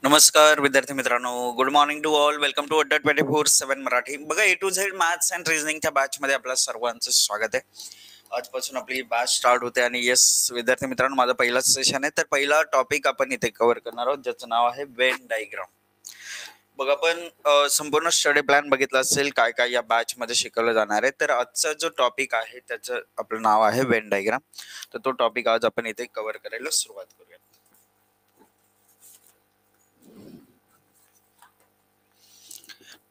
नमस्कार विद्यार्थी मित्रांनो, good morning to all. Welcome to Adda 24/7 Marathi. बघा, A to Z maths and रिझनिंगच्या बॅच मध्ये आपल्या सर्वांचं स्वागत आहे. आजपासून आपली बॅच स्टार्ट होते आणि येस विद्यार्थी मित्रांनो, माझं पहिलाच सेशन आहे. तर पहिला टॉपिक आपण इथे कव्हर करणार आहोत, ज्याचं नाव आहे वेन डायग्राम. बघा, आपण संपूर्ण स्टडी प्लॅन बघितला असेल, काय काय या बॅच मध्ये शिकवलं जाणार आहे. तर आजचा जो टॉपिक आहे त्याचं आपलं नाव आहे वेन डायग्राम. तर तो टॉपिक आज आपण इथे कव्हर करायला सुरुवात करूया.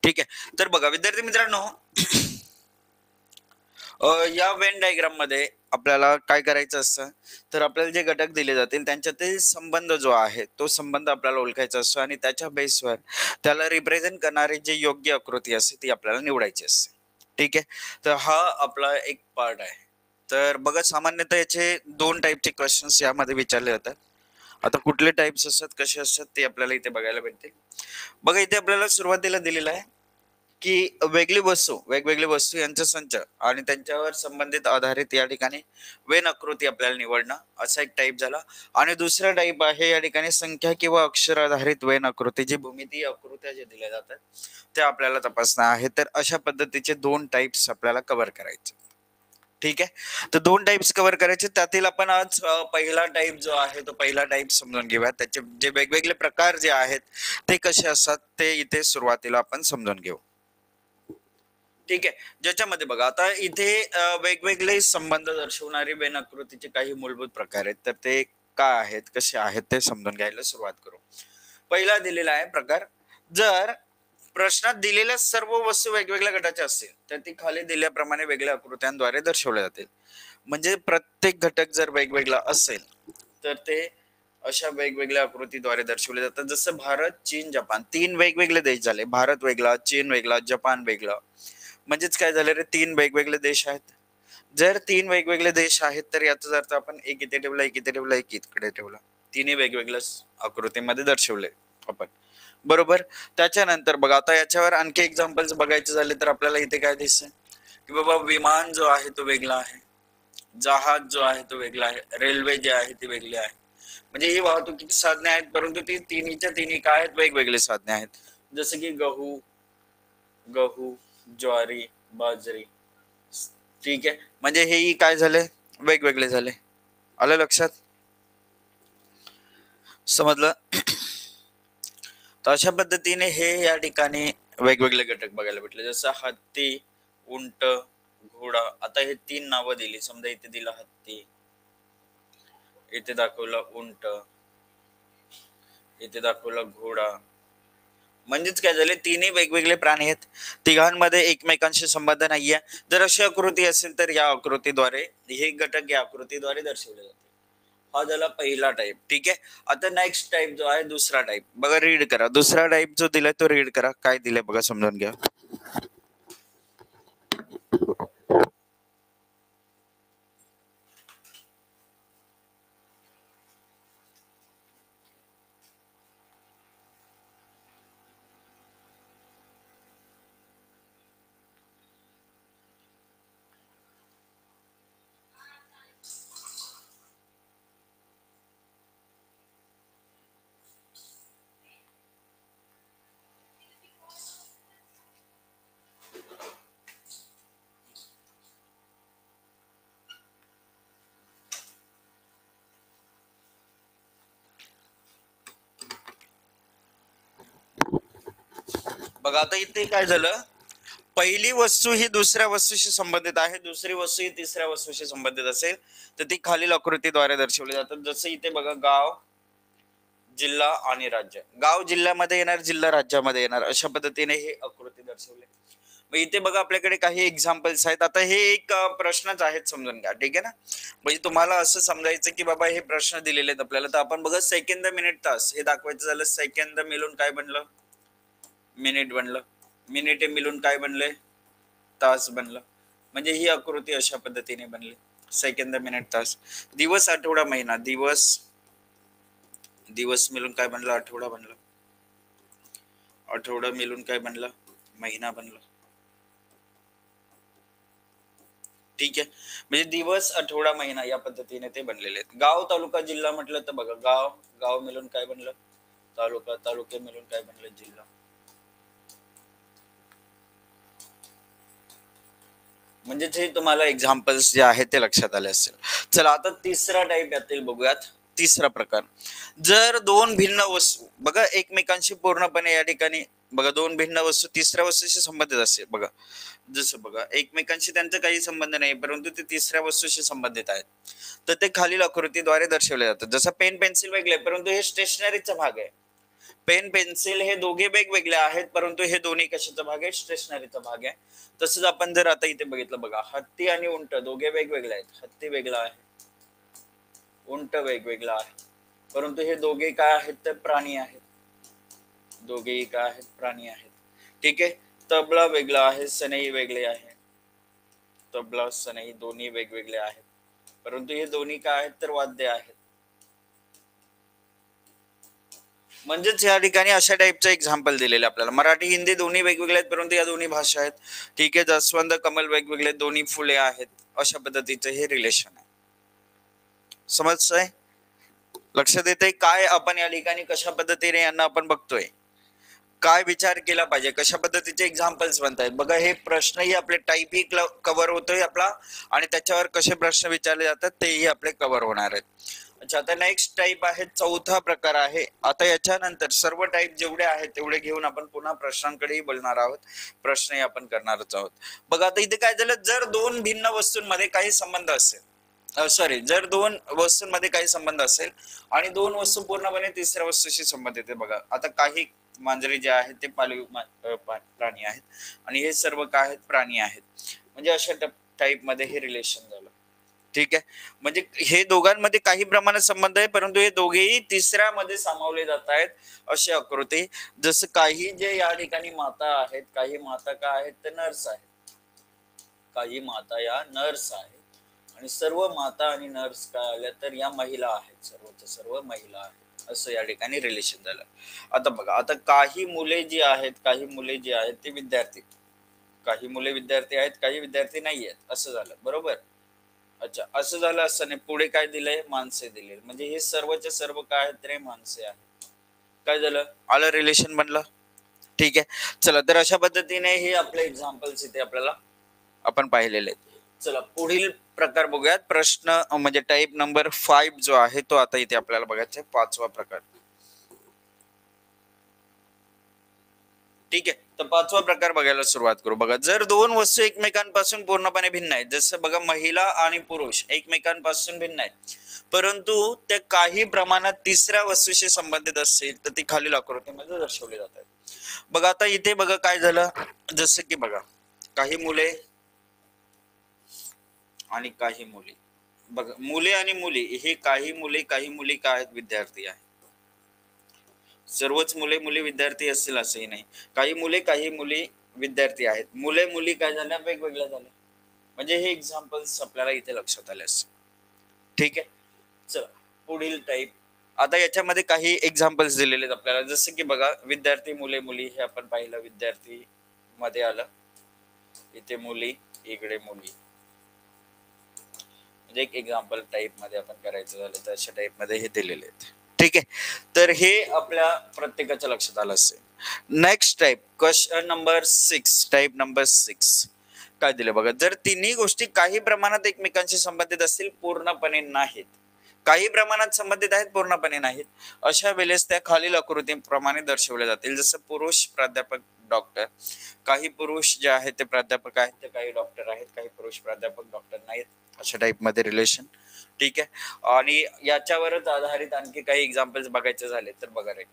ठीक आहे. तर बघा विद्यार्थी मित्रांनो, या वेन डायग्राम मध्ये आपल्याला काय करायचं असतं, तर आपल्याला जे घटक दिले जातील त्यांच्यातील संबंध जो आहे तो संबंध आपल्याला ओळखायचा असतो आणि त्याच्या बेसवर त्याला रिप्रेझेंट करणारी जी योग्य आकृती असते ती आपल्याला निवडायची असते. ठीक आहे. तर हा आपला एक पार्ट आहे. तर बघा, सामान्यतः याचे दोन टाईपचे क्वेश्चन्स यामध्ये विचारले जातात. आता कुठले टाइप्स असतात, कसे असतात ते आपल्याला इथे बघायला भेटतील. बघा, इथे आपल्याला सुरुवातीला दिलेलं आहे की वेगवेगळी वस्तू यांचा संच आणि त्यांच्यावर संबंधित आधारित या ठिकाणी वेन आकृती आपल्याला निवडणं, असा एक टाईप झाला. आणि दुसरा टाईप आहे या ठिकाणी संख्या किंवा अक्षर आधारित वेन आकृती, जी भूमितीय आकृत्या जे दिल्या जातात त्या आपल्याला तपासणं आहे. तर अशा पद्धतीचे दोन टाइप्स आपल्याला कव्हर करायचे. ठीक आहे. तर दोन टाइप्स कव्हर करायचे. त्यातील आपण आज पहिला टाइप जो आहे तो पहिला टाइप समजून घेऊया. त्याचे जे वेगवेगळे प्रकार जे आहेत ते कसे असतात ते इथे सुरुवातीला आपण समजून घेऊ. ठीक आहे. ज्याच्यामध्ये बघा, आता इथे वेगवेगळे संबंध दर्शवणारे वेन आकृतीचे काही मूलभूत प्रकार आहेत. तर ते काय आहेत, कसे आहेत ते समजून घ्यायला सुरुवात करू. पहिला दिलेला आहे प्रकार, जर प्रश्नात दिलेल्या सर्व वस्तू वेगवेगळ्या गटाच्या असतील तर ती खाली दिल्याप्रमाणे वेगळ्या आकृत्यांद्वारे दर्शवल्या जातील. म्हणजे प्रत्येक घटक जर वेगवेगळा असेल तर ते अशा वेगवेगळ्या आकृतीद्वारे दर्शवले जातात. जसं भारत, चीन, जपान, तीन वेगवेगळे देश झाले. भारत वेगळा, चीन वेगळा, जपान वेगळा. म्हणजेच काय झालं रे, तीन वेगवेगळे देश आहेत. जर तीन वेगवेगळे देश आहेत तर याचा अर्थ आपण एक इथे ठेवला, एक इथे ठेवला, एक इकडे ठेवला, तिन्ही वेगवेगळ्या आकृतीमध्ये दर्शवले आपण. बरोबर. त्याच्यानंतर बघा, आता याच्यावर आणखी एक्झाम्पल्स बघायचे झाले तर आपल्याला इथे काय दिसतं की बाबा, विमान जो आहे तो वेगळा आहे, जहाज जो आहे तो वेगळा आहे, रेल्वे जे आहे ती वेगळी आहे. म्हणजे ही वाहतुकीची साधने आहेत, परंतु ती तिन्हीच्या तिन्ही काय आहेत, वेगवेगळे साधने आहेत. जसं की गहू गहू ज्वारी, बाजरी. ठीक आहे. म्हणजे हेही काय झाले, वेगवेगळे झाले. आलं लक्षात, समजलं? तर अशा पद्धतीने हे या ठिकाणी वेगवेगळे घटक बघायला भेटले. जसं हत्ती, उंट, घोडा. आता हे तीन नावं दिली. समजा इथे दिला हत्ती, इथे दाखवला उंट, इथे दाखवला घोडा. म्हणजेच काय झाले, तिन्ही वेगवेगळे प्राणी आहेत, तिघांमध्ये एकमेकांशी संबंध नाहीये. जर अशी आकृती असेल तर या आकृतीद्वारे हे घटक या आकृतीद्वारे दर्शवले जाते. हा झाला पहिला टाइप. ठीक आहे. आता नेक्स्ट टाइप जो आहे दुसरा टाइप बघा, रीड करा. दुसरा टाइप जो दिलाय तो रीड करा. काय दिलंय बघा, समजून घ्या. बघा, आता इथे काय झालं, पहिली वस्तू ही दुसऱ्या वस्तूशी संबंधित आहे, दुसरी वस्तू ही तिसऱ्या वस्तूशी संबंधित असेल तर ती खालील आकृतीद्वारे दर्शवली जातात. जसं इथे बघा, गाव, जिल्हा आणि राज्य. गाव जिल्ह्यामध्ये येणार, जिल्हा राज्यामध्ये येणार, अशा पद्धतीने हे आकृती दर्शवले. मग इथे बघा आपल्याकडे काही एक्झाम्पल्स आहेत. आता हे एक प्रश्नच आहेत, समजून घ्या. ठीक आहे ना. म्हणजे तुम्हाला असं समजायचं की बाबा हे प्रश्न दिलेले आहेत आपल्याला. तर आपण बघा, सेकंद, मिनिट, तास हे दाखवायचं झालं. सेकंद मिळून काय बनलं, मिनिट बनलं. मिनिटे मिळून काय बनले, तास बनलं. म्हणजे ही आकृती अशा पद्धतीने बनली. सेकंद, मिनिट, तास. दिवस, आठवडा, महिना. दिवस मिळून काय बनलं, आठवडा बनला. आठवडा मिळून काय बनला, महिना बनला. ठीक आहे. म्हणजे दिवस, आठवडा, महिना या पद्धतीने ते बनलेले आहेत. गाव, तालुका, जिल्हा म्हटलं तर बघा, गाव मिळून काय बनलं, तालुका, तालुके मिळून काय बनले जिल्हा. म्हणजे जे तुम्हाला एक्झाम्पल्स जे आहेत ते लक्षात आले असेल. चला आता तिसरा टाईप यातील बघूयात. तिसरा प्रकार, जर दोन भिन्न वस्तू बघा एकमेकांशी पूर्णपणे या ठिकाणी बघा दोन भिन्न वस्तू तिसऱ्या वस्तूशी संबंधित असेल बघा, जसं बघा एकमेकांशी त्यांचा काही संबंध नाही परंतु ते तिसऱ्या वस्तूशी संबंधित आहेत, तर ते खालील आकृतीद्वारे दर्शवले जातात. जसं पेन पेन्सिल वेगळे परंतु हे स्टेशनरीचा भाग आहे. पेन पेन्सिल हे दोघे वेगवेगळे आहेत परंतु हे दोन्ही कशाचा भाग आहे, स्टेशनरीचा भाग आहे. तसंच आपण जर आता इथे बघितलं बघा, हत्ती आणि उंट दोघे वेगवेगळे आहेत. हत्ती वेगळा आहे, उंट वेगवेगळा आहे, परंतु हे दोघे काय आहेत तर प्राणी आहेत. दोघेही काय आहेत, प्राणी आहेत. ठीक आहे. तबला वेगळा आहे, सनई वेगळे आहे. तबला सनई दोन्ही वेगवेगळे आहेत परंतु हे दोन्ही काय आहेत तर वाद्य आहेत. म्हणजेच या ठिकाणी अशा टाईपचं एक्झाम्पल दिलेलं आपल्याला. मराठी हिंदी दोन्ही वेगवेगळे आहेत परंतु या दोन्ही भाषा आहेत. ठीक आहे. जास्वंद कमल वेगवेगळे, दोन्ही फुले आहेत. अशा पद्धतीचं हे रिलेशन आहे. समजतंय, लक्षात येते काय आपण या ठिकाणी कशा पद्धतीने यांना आपण बघतोय, काय विचार केला पाहिजे, कशा पद्धतीचे एक्झाम्पल्स बनतायत. बघा हे प्रश्नही आपले टाईपही कव्हर होतोय आपला आणि त्याच्यावर कसे प्रश्न विचारले जातात तेही आपले कव्हर होणार आहेत. अच्छा, आता नेक्स्ट टाईप आहे, चौथा प्रकार आहे. आता याच्यानंतर सर्व टाईप जेवढे आहेत तेवढे घेऊन आपण पुन्हा प्रश्नांकडेही बोलणार आहोत, प्रश्नही आपण करणारच आहोत. बघा आता इथे काय झालं, जर दोन भिन्न वस्तूंमध्ये काही संबंध असेल, जर दोन वस्तूंमध्ये काही संबंध असेल आणि दोन वस्तू पूर्णपणे तिसऱ्या वस्तूशी संबंधित आहे. बघा आता काही मांजरे जे आहेत ते पाळीव प्राणी आहेत आणि हे सर्व काय आहेत, प्राणी आहेत. म्हणजे अशा टाईप मध्ये हे रिलेशन झालं. ठीक आहे. म्हणजे हे दोघांमध्ये काही प्रमाणात संबंध आहे परंतु हे दोघेही तिसऱ्या मध्ये सामावले जात आहेत. अशी आकृती. जसं काही जे या ठिकाणी माता आहेत, काही माता काय आहेत तर नर्स आहेत. काही माता या नर्स आहेत आणि सर्व माता आणि नर्स काय आल्या तर या महिला आहेत, सर्वच्या सर्व महिला आहेत. असं या ठिकाणी रिलेशन झालं. आता बघा, आता काही मुले जी आहेत, काही मुले जी आहेत ते विद्यार्थी, काही मुले विद्यार्थी आहेत, काही विद्यार्थी नाही आहेत, असं झालं. बरोबर. अच्छा, असं झालं. असं नाही, पुढे काय दिलंय, माणसे दिले. म्हणजे हे सर्वच्या सर्व काय आहेत तर माणसे आहेत. काय झालं, आलं रिलेशन बनलं. ठीक आहे. चला तर अशा पद्धतीने हे आपले एक्झाम्पल्स इथे आपल्याला आपण पाहिलेले आहेत. चला पुढील प्रकार बघूयात. प्रश्न म्हणजे टाईप नंबर 5 जो आहे तो आता इथे आपल्याला बघायचा आहे, पाचवा प्रकार. ठीक आहे. तर पाचवा प्रकार बघायला सुरुवात करू. बघा, जर दोन वस्तू एकमेकांपासून पूर्णपणे भिन्न आहेत, जसं बघा महिला आणि पुरुष एकमेकांपासून भिन्न आहेत परंतु ते काही प्रमाणात तिसऱ्या वस्तूशी संबंधित असतील तर ती खालील आकृतीमध्ये दर्शवली जातात. बघा आता इथे बघा काय झालं, जसं की बघा काही मुले आणि काही मुली. बघा मुले आणि मुली, हे काही मुले काही मुली काय आहेत, विद्यार्थी आहेत. सर्वच मुले मुली विद्यार्थी असतील असंही नाही. काही मुले काही मुली विद्यार्थी आहेत. मुले मुली काय झाल्या, वेगवेगळ्या झाल्या. म्हणजे हे एक्झाम्पल्स आपल्याला इथे लक्षात आले असतील. ठीक आहे. चला पुढील टाईप. आता याच्यामध्ये काही एक्झाम्पल्स दिलेले आहेत आपल्याला. जसं की बघा विद्यार्थी मुले मुली हे आपण पाहिलं, विद्यार्थी मध्ये आलं, इथे मुली, इकडे मुली. म्हणजे एक एक्झाम्पल टाईप मध्ये आपण करायचं झालं तर अशा टाईप मध्ये हे दिलेले आहेत. ठीक आहे. तर हे आपल्या प्रत्येकाच्या लक्षात आलं असेल. Next type, question number 6, type number 6 काय दिलं बघा, जर तिन्ही गोष्टी काही प्रमाणात एकमेकांशी संबंधित असतील, पूर्णपणे नाहीत, काही प्रमाणात संबंधित आहेत, पूर्णपणे नाहीत, अशा वेळेस त्या खालील आकृतीप्रमाणे दर्शवल्या जातील. जसं पुरुष प्राध्यापक डॉक्टर, काही पुरुष जे आहेत ते प्राध्यापक आहेत तर काही डॉक्टर आहेत, काही पुरुष प्राध्यापक डॉक्टर नाहीत, अशा टाईप मध्ये रिलेशन. ठीक आहे. आणि याच्यावरच आधारित आणखी काही एक्झाम्पल्स बघायचे झाले तर बघा रे,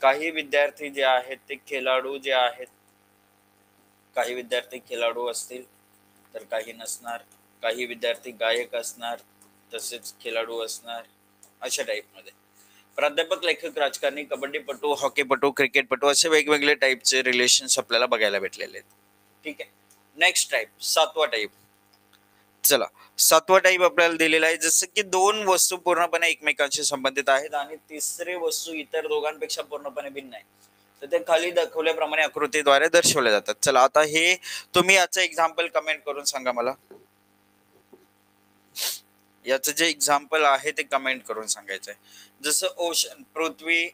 काही विद्यार्थी जे आहेत ते खेळाडू जे आहेत, काही विद्यार्थी खेळाडू असतील तर काही नसणार, काही विद्यार्थी गायक असणार तसेच खेळाडू असणार, अशा टाईप मध्ये. प्राध्यापक, लेखक, राजकारणी, कबड्डीपटू, हॉकीपटू, क्रिकेटपटू असे वेगवेगळे टाईपचे रिलेशन्स आपल्याला बघायला भेटलेले आहेत. ठीक आहे. नेक्स्ट टाईप, सातवा टाईप. चला सातवा टाईप आपल्याला दिलेला आहे, जसं की दोन वस्तू पूर्णपणे एकमेकांशी संबंधित आहेत आणि तिसरी वस्तू इतर दोघांपेक्षा पूर्णपणे भिन्न आहे, तर ते खाली दाखवल्याप्रमाणे आकृतीद्वारे दर्शवले जातात. चला आता हे तुम्ही याचं एक्झाम्पल कमेंट करून सांगा मला. याचं जे एक्झाम्पल आहे ते कमेंट करून सांगायचं आहे. जसं ओशन, पृथ्वी,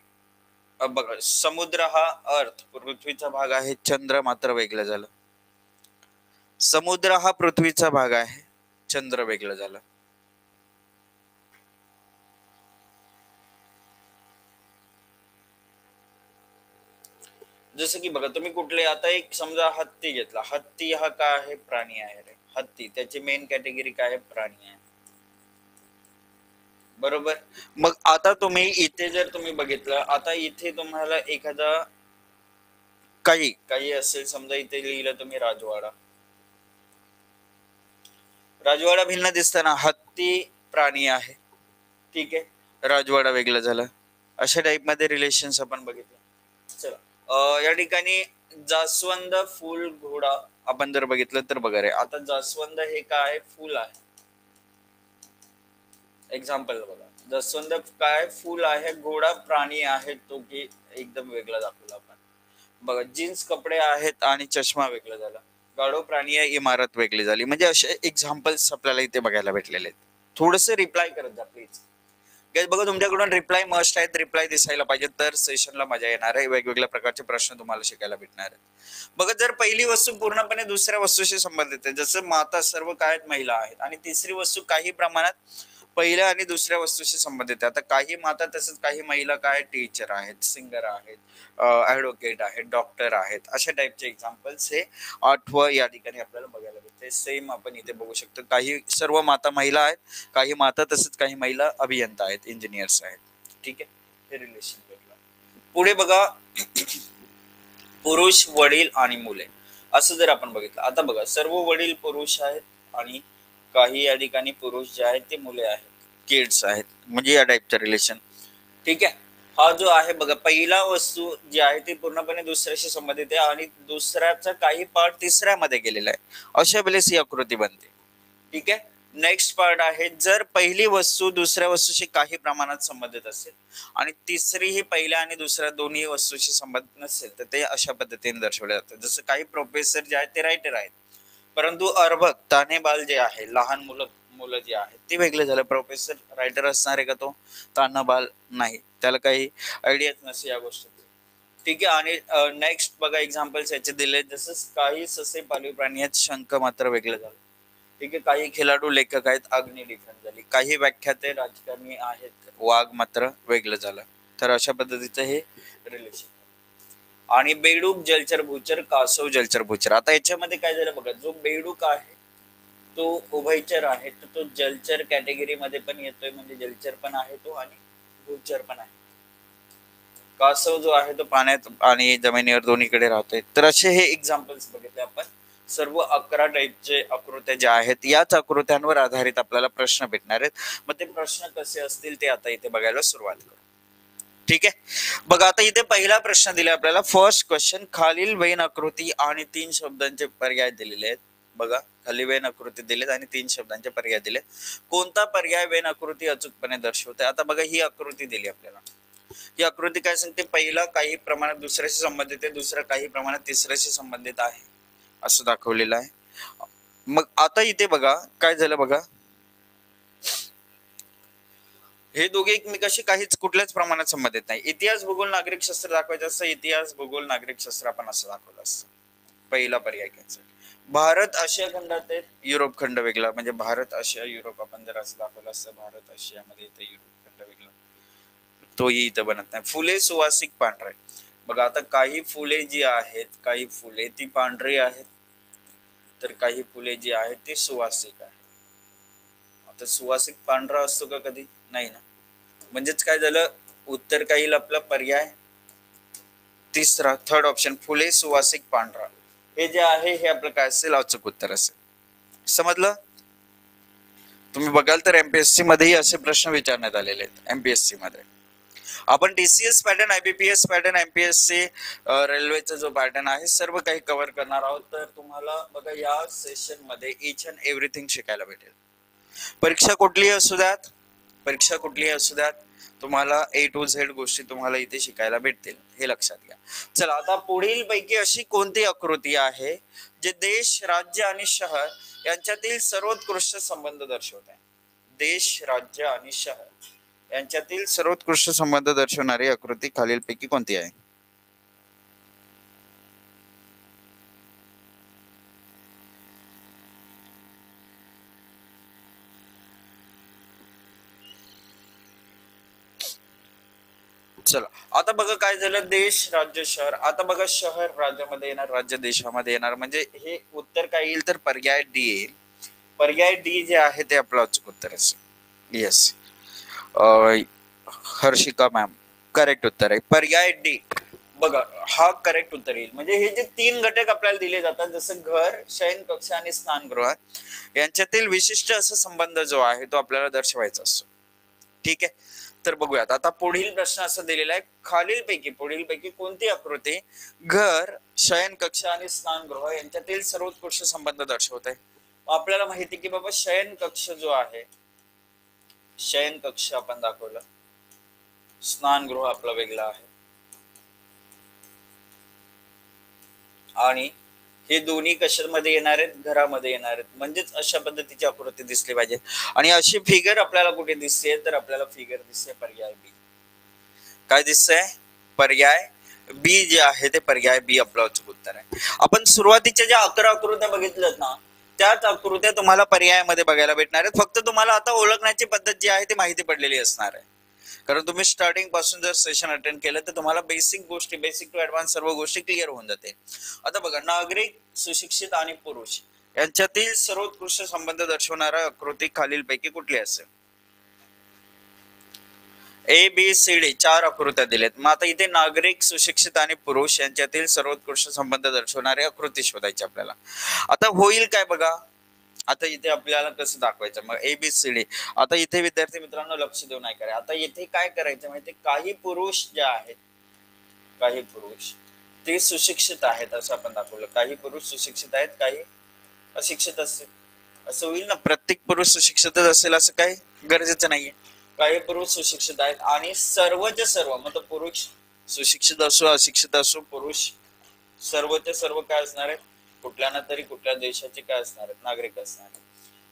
बघा, समुद्र हा अर्थ पृथ्वीचा भाग आहे, चंद्र मात्र वेगळं झालं. समुद्र हा पृथ्वीचा भाग आहे, चंद्र वेगळं झालं. जसं की बघा, तुम्ही कुठले आता एक समजा हत्ती घेतला, हत्ती हा काय आहे, प्राणी आहे रे. हत्ती त्याची मेन कॅटेगरी काय आहे, प्राणी आहे, बरोबर. मग आता तुम्ही इथे जर तुम्ही बघितलं, आता इथे तुम्हाला एखादा काही काही असेल, समजा इथे लिहिलं तुम्ही राजवाडा. राजवाडा भिन्न दिसताना हत्ती प्राणी आहे, ठीक आहे, राजवाडा वेगळं झालं. अशा टाइप मध्ये रिलेशन्स आपण बघितलं. चला, या ठिकाणी जास्वंद फुल घोडा आपण जर बघितलं तर बघा रे, आता जास्वंद हे काय फुल आहे. एक्झाम्पल बघा, जास्वंद काय फुल आहे, घोडा प्राणी आहे, तो की एकदम वेगळा दाखवला आपण. बघा, जीन्स कपडे आहेत आणि चष्मा वेगळा झाला. गाढव प्राणी आहे, इमारत वेगळी झाली. म्हणजे असे एक्झाम्पल्स आपल्याला इथे बघायला भेटलेले आहेत. थोडस रिप्लाय करत जा प्लीज. बघा, तुमच्याकडून रिप्लाय मस्ट आहेत, रिप्लाय दिसायला पाहिजे, तर सेशनला मजा येणार आहे. वेगवेगळ्या प्रकारचे प्रश्न तुम्हाला शिकायला भेटणार आहेत. बघा, जर पहिली वस्तू पूर्णपणे दुसऱ्या वस्तूशी संबंधित आहे, जसं माता सर्व काळात महिला आहेत, आणि तिसरी वस्तू काही प्रमाणात पहिल्या आणि दुसऱ्या वस्तूशी संबंधित आहे. आता काही माता तसंच काही महिला काय टीचर आहेत, सिंगर आहेत, ऍडव्होकेट आहेत, डॉक्टर आहेत. अशा टाइपचे एक्झाम्पल्स हे आठवं या ठिकाणी आपल्याला बघायला भेटते. सेम आपण इथे बघू शकतो, काही सर्व माता महिला आहेत, काही माता तसंच काही महिला अभियंता आहेत, इंजिनियर्स आहेत. ठीक आहे, हे रिलेशन भेटलं. पुढे बघा, पुरुष, वडील आणि मुले, असं जर आपण बघितलं. आता बघा, सर्व वडील पुरुष आहेत आणि काही या ठिकाणी पुरुष जे आहेत ते मुले आहेत, किड्स आहेत, म्हणजे या टाइपचं रिलेशन. ठीक आहे. हा जो आहे बघा, पहिला वस्तू जी आहे ती पूर्णपणे दुसऱ्याशी संबंधित आहे आणि दुसऱ्याचा काही पार्ट तिसऱ्यामध्ये गेलेला आहे. अशा वेळेस ही आकृती बनते. ठीक आहे. नेक्स्ट पार्ट आहे, जर पहिली वस्तू दुसऱ्या वस्तूशी काही प्रमाणात संबंधित असेल आणि तिसरी ही पहिल्या आणि दुसऱ्या दोन्ही वस्तूशी संबंधित नसेल, तर ते अशा पद्धतीने दर्शवले जातं. जसं काही प्रोफेसर जे आहेत ते रायटर आहेत, परंतु अर्भक तान्हेबाल जे आहे, लहान मुलं मुलं जी आहेत ती वेगळे झालं. प्रोफेसर रायटर असणार आहे का तो, तान्हाबाल नाही, त्याला काही आयडियाच नसे या गोष्टी. ठीक आहे. आणि नेक्स्ट बघा, एक्झाम्पल्स याचे दिले, जसं काही ससे पाळीव प्राणी आहेत, शंख मात्र वेगळे झालं. ठीक आहे. काही खेळाडू लेखक आहेत, अग्नी डिफरंट झाली. काही व्याख्याते राजकारणी आहेत, वाघ मात्र वेगळं झालं. तर अशा पद्धतीचं हे रिलेशन. आणि बेडूक, जलचर, भूचर, कासव, जलचर, भूचर. आता याच्यामध्ये काय झालं बघा, जो बेडूक आहे तो उभयचर आहे, तर तो जलचर कॅटेगरी मध्ये पण येतोय, म्हणजे जलचर पण आहे तो आणि भूचर पण आहे. कासव जो आहे तो पाण्यात आणि जमिनीवर दोन्हीकडे राहतोय. तर असे हे एक्झाम्पल्स बघितले आपण. सर्व 11 टाईपचे आकृत्या ज्या आहेत, याच आकृत्यांवर आधारित आपल्याला प्रश्न भेटणार आहेत. मग ते प्रश्न कसे असतील ते आता इथे बघायला सुरुवात करू. ठीक आहे. बघा, आता इथे पहिला प्रश्न दिला आपल्याला. फर्स्ट क्वेश्चन, खालील वेन आकृती आणि 3 शब्दांचे पर्याय दिलेले आहेत. बघा, खाली वेन आकृती दिलेत आणि 3 शब्दांचे पर्याय दिले. कोणता पर्याय वेन आकृती अचूकपणे दर्शवते. आता बघा, ही आकृती दिली आपल्याला. ही आकृती काय सांगते, पहिला काही प्रमाणात दुसऱ्याशी संबंधित आहे, दुसरा काही प्रमाणात तिसऱ्याशी संबंधित आहे, असं दाखवलेलं आहे. मग आता इथे बघा काय झालं बघा, हे दोघे एकमेकाशी काहीच कुठल्याच प्रमाणात संबंधित नाही. इतिहास, भूगोल, नागरिक शास्त्र दाखवायचं असतं, इतिहास, भूगोल, नागरिक शास्त्र आपण असं दाखवलं असतं. पहिला पर्याय घ्यायचा. भारत आशिया खंडात आहे, युरोप खंड वेगळा, म्हणजे भारत आशिया युरोप आपण जर असं दाखवलं असतं, भारत आशियामध्ये इथे युरोप खंड वेगळा, तोही इथं बनत नाही. फुले सुवासिक पांढरे. बघा, आता काही फुले जी आहेत, काही फुले ती पांढरी आहेत, तर काही फुले जी आहेत ती सुवासिक आहे. आता सुवासिक पांढरा असतो का कधी, नाही ना. म्हणजेच काय झालं, उत्तर काही आपला पर्याय तिसरा, थर्ड ऑप्शन, फुले सुवासिक पांढरा, हे जे आहे हे आपलं काय असेल, अचूक उत्तर असेल. समजलं. तुम्ही बघाल तर एमपीएससी मध्येही असे प्रश्न विचारण्यात आलेले आहेत. एमपीएससी मध्ये आपण TCS pattern, IBPS pattern, MPSC रेल्वेचा जो पॅटर्न आहे सर्व काही कव्हर करणार आहोत. तर तुम्हाला बघा, या सेशन मध्ये इच अँड एव्हरीथिंग शिकायला भेटेल. परीक्षा कुठलीही असू द्यात, परीक्षा कुठलीही असू द्यात, तुम्हाला ए टू झेड गोष्टी तुम्हाला इथे शिकायला भेटतील, हे लक्षात घ्या. चला, आता पुढील पैकी अशी कोणती आकृती आहे जे देश, राज्य आणि शहर यांच्यातील सर्वोत्कृष्ट संबंध दर्शवत आहे. देश, राज्य आणि शहर यांच्यातील सर्वोत्कृष्ट संबंध दर्शवणारी आकृती खालीलपैकी कोणती आहे? चला आता बघा काय झालं, देश राज्य शहर. आता बघा शहर राज्यामध्ये येणार, राज्य देशामध्ये येणार, म्हणजे हे उत्तर काय येईल तर पर्याय डी येईल. पर्याय डी जे आहे ते आपलं अचूक उत्तर असेल. येस, हर्षिका मॅम करेक्ट उत्तर आहे पर्याय डी. बघा हा करेक्ट उत्तर येईल. म्हणजे हे जे तीन घटक आपल्याला दिले जातात जसं घर, शयन कक्ष आणि स्नानगृह यांच्यातील विशिष्ट असा संबंध जो आहे तो आपल्याला दर्शवायचा असतो. ठीक आहे, तर बघूयात. आता पुढील प्रश्न असं दिलेला आहे, पुढीलपैकी कोणती आकृती घर, शयन कक्ष आणि स्नानगृह यांच्यातील सर्वोत्कृष्ट संबंध दर्शवत आहे? आपल्याला माहिती की बाबा शयन कक्ष जो आहे, शयन कक्ष आपण दाखवलं, स्नानगृह आपला वेगळा आहे, आणि हे दोन्ही कशामध्ये येणार आहेत? घरामध्ये येणार आहेत. म्हणजेच अशा पद्धतीची आकृती दिसली पाहिजे. आणि अशी फिगर आपल्याला कुठे दिसते तर आपल्याला फिगर दिसते पर्याय बी. काय दिसतंय? पर्याय बी जे आहे ते पर्याय बी आपलं अचूक उत्तर आहे. आपण सुरुवातीच्या ज्या 11 आकृत्या बघितल्यात ना त्याच आकृत्या तुम्हाला पर्यायामध्ये बघायला भेटणार आहेत. फक्त तुम्हाला आता ओळखण्याची पद्धत जी आहे ती माहिती पडलेली असणार आहे, कारण तुम्ही स्टार्टिंग पासून जर सेशन अटेंड केलं तर तुम्हाला बेसिक टू ऍडव्हान्स सर्व गोष्टी क्लिअर होऊन जाते. आता बघा, नागरिक, सुशिक्षित आणि पुरुष यांच्यातील सर्वोत्कृष्ट संबंध दर्शवणारा आकृती खालीलपैकी कुठली असेल? ए बी सी डी 4 आकृत्या दिलेत. मग आता इथे नागरिक, सुशिक्षित आणि पुरुष यांच्यातील सर्वोत्कृष्ट संबंध दर्शवणारी आकृती शोधायची आपल्याला. आता होईल काय बघा, आता इथे आपल्याला कसं दाखवायचं मग एबीसीडी. आता इथे विद्यार्थी मित्रांनो लक्ष देऊ नाही करा. आता इथे काय करायचं माहिती, काही पुरुष जे आहेत, काही पुरुष ते सुशिक्षित आहेत असं आपण दाखवलं. काही पुरुष सुशिक्षित आहेत, काही अशिक्षित असतील असं होईल ना. प्रत्येक पुरुष सुशिक्षितच असेल असं काही गरजेचं नाहीये. काही पुरुष सुशिक्षित आहेत आणि सर्वच्या सर्व, मतलब पुरुष सुशिक्षित असो अशिक्षित असो, पुरुष सर्वच्या सर्व काय असणार आहे, कुठल्या ना तरी कुठल्या देशाचे काय असणार आहेत, नागरिक असणार आहेत.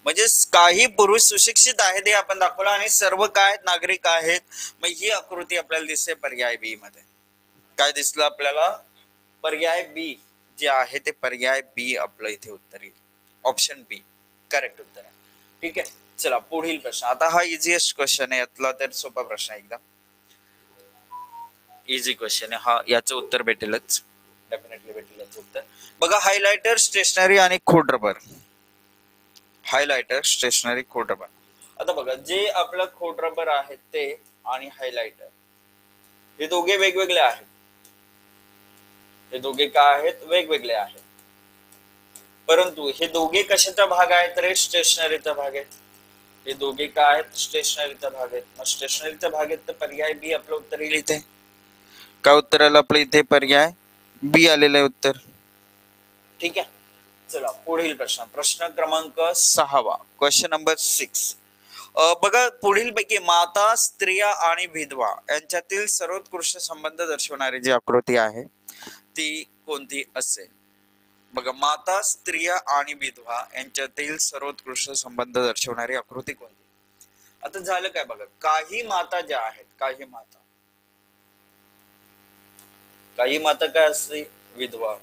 म्हणजे काही पुरुष सुशिक्षित आहेत हे आपण दाखवलं आणि सर्व काय नागरिक आहेत. मग ही आकृती आपल्याला दिसते पर्याय बी मध्ये. काय दिसलं आपल्याला? पर्याय बी जे आहे ते पर्याय बी आपलं इथे उत्तर येईल. ऑप्शन बी करेक्ट उत्तर आहे. ठीक आहे, चला पुढील प्रश्न. आता हा इझीएस्ट क्वेश्चन आहे यातला, तर सोपा प्रश्न आहे, एकदम इझी क्वेश्चन आहे हा. याचं उत्तर भेटेलच, डेफिनेटली भेटेल याचं उत्तर. बघा, हायलायटर, स्टेशनरी आणि खोड रबर. हायलायटर, स्टेशनरी, खोड रबर. आता बघा, जे आपलं खोड रबर आहे ते आणि हायलायटर हे दोघे वेगवेगळे आहेत. हे दोघे काय आहेत? वेगवेगळे आहेत. परंतु हे दोघे कशाचा भाग आहे तर स्टेशनरीचा भाग आहे. हे दोघे काय आहेत? स्टेशनरीचा भाग आहेत. मग स्टेशनरीचा भाग आहेत तर पर्याय बी आपलं उत्तर येईल इथे. काय उत्तर आलं आपलं इथे? पर्याय बी आलेलं आहे उत्तर. ठीक आहे, चला पुढील प्रश्न. प्रश्न क्रमांक 6. Question number 6. बघा, पुढील पैकी माता, स्त्रिया आणि विधवा यांच्यातील सर्वोत्कृष्ट संबंध दर्शवणारी जी आकृती आहे ती कोणती असेल? बघा, माता, स्त्रिया आणि विधवा यांच्यातील सर्वोत्कृष्ट संबंध दर्शवणारी आकृती कोणती? आता झालं काय बघा, काही माता ज्या आहेत, काही माता काय असते? विधवा.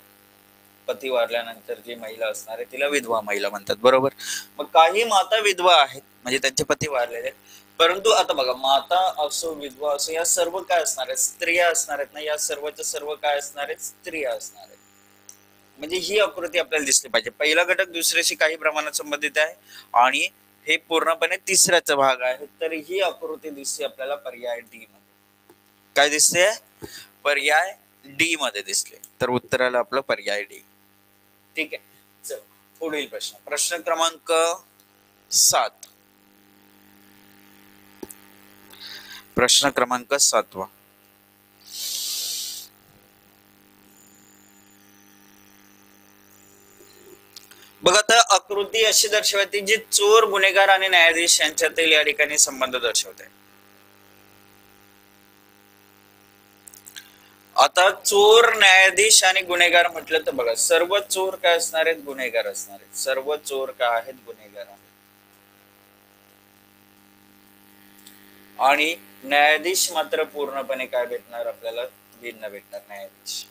पती वारल्यानंतर जी महिला असणार आहे तिला विधवा महिला म्हणतात, बरोबर. मग काही माता विधवा आहेत म्हणजे त्यांचे पती वारलेले. परंतु आता बघा, माता असो विधवा असो या सर्व काय असणार आहेत? स्त्रिया असणार आहेत ना. या सर्वच्या सर्व काय असणार आहेत? स्त्रिया असणार आहेत. म्हणजे ही आकृती आपल्याला दिसली पाहिजे. पहिला घटक दुसऱ्याशी काही प्रमाणात संबंधित आहे आणि हे पूर्णपणे तिसऱ्याचा भाग आहे. तर ही आकृती दिसते आपल्याला पर्याय डी मध्ये. काय दिसते? पर्याय डी मध्ये दिसले. तर उत्तराला आपलं पर्याय डी. ठीक आहे, चल पुढील प्रश्न. प्रश्न क्रमांक 7. प्रश्न क्रमांक 7. बघा, आता आकृती अशी दर्शवते जी चोर, गुन्हेगार आणि न्यायाधीश यांच्यातील या ठिकाणी संबंध दर्शवते. आता चोर, न्यायाधीश आणि गुन्हेगार म्हटलं तर बघा, सर्व चोर काय असणार आहेत? गुन्हेगार असणार आहेत. सर्व चोर काय आहेत? गुन्हेगार आहेत. आणि न्यायाधीश मात्र पूर्णपणे काय भेटणार आपल्याला, भिन्न भेटणार न्यायाधीश.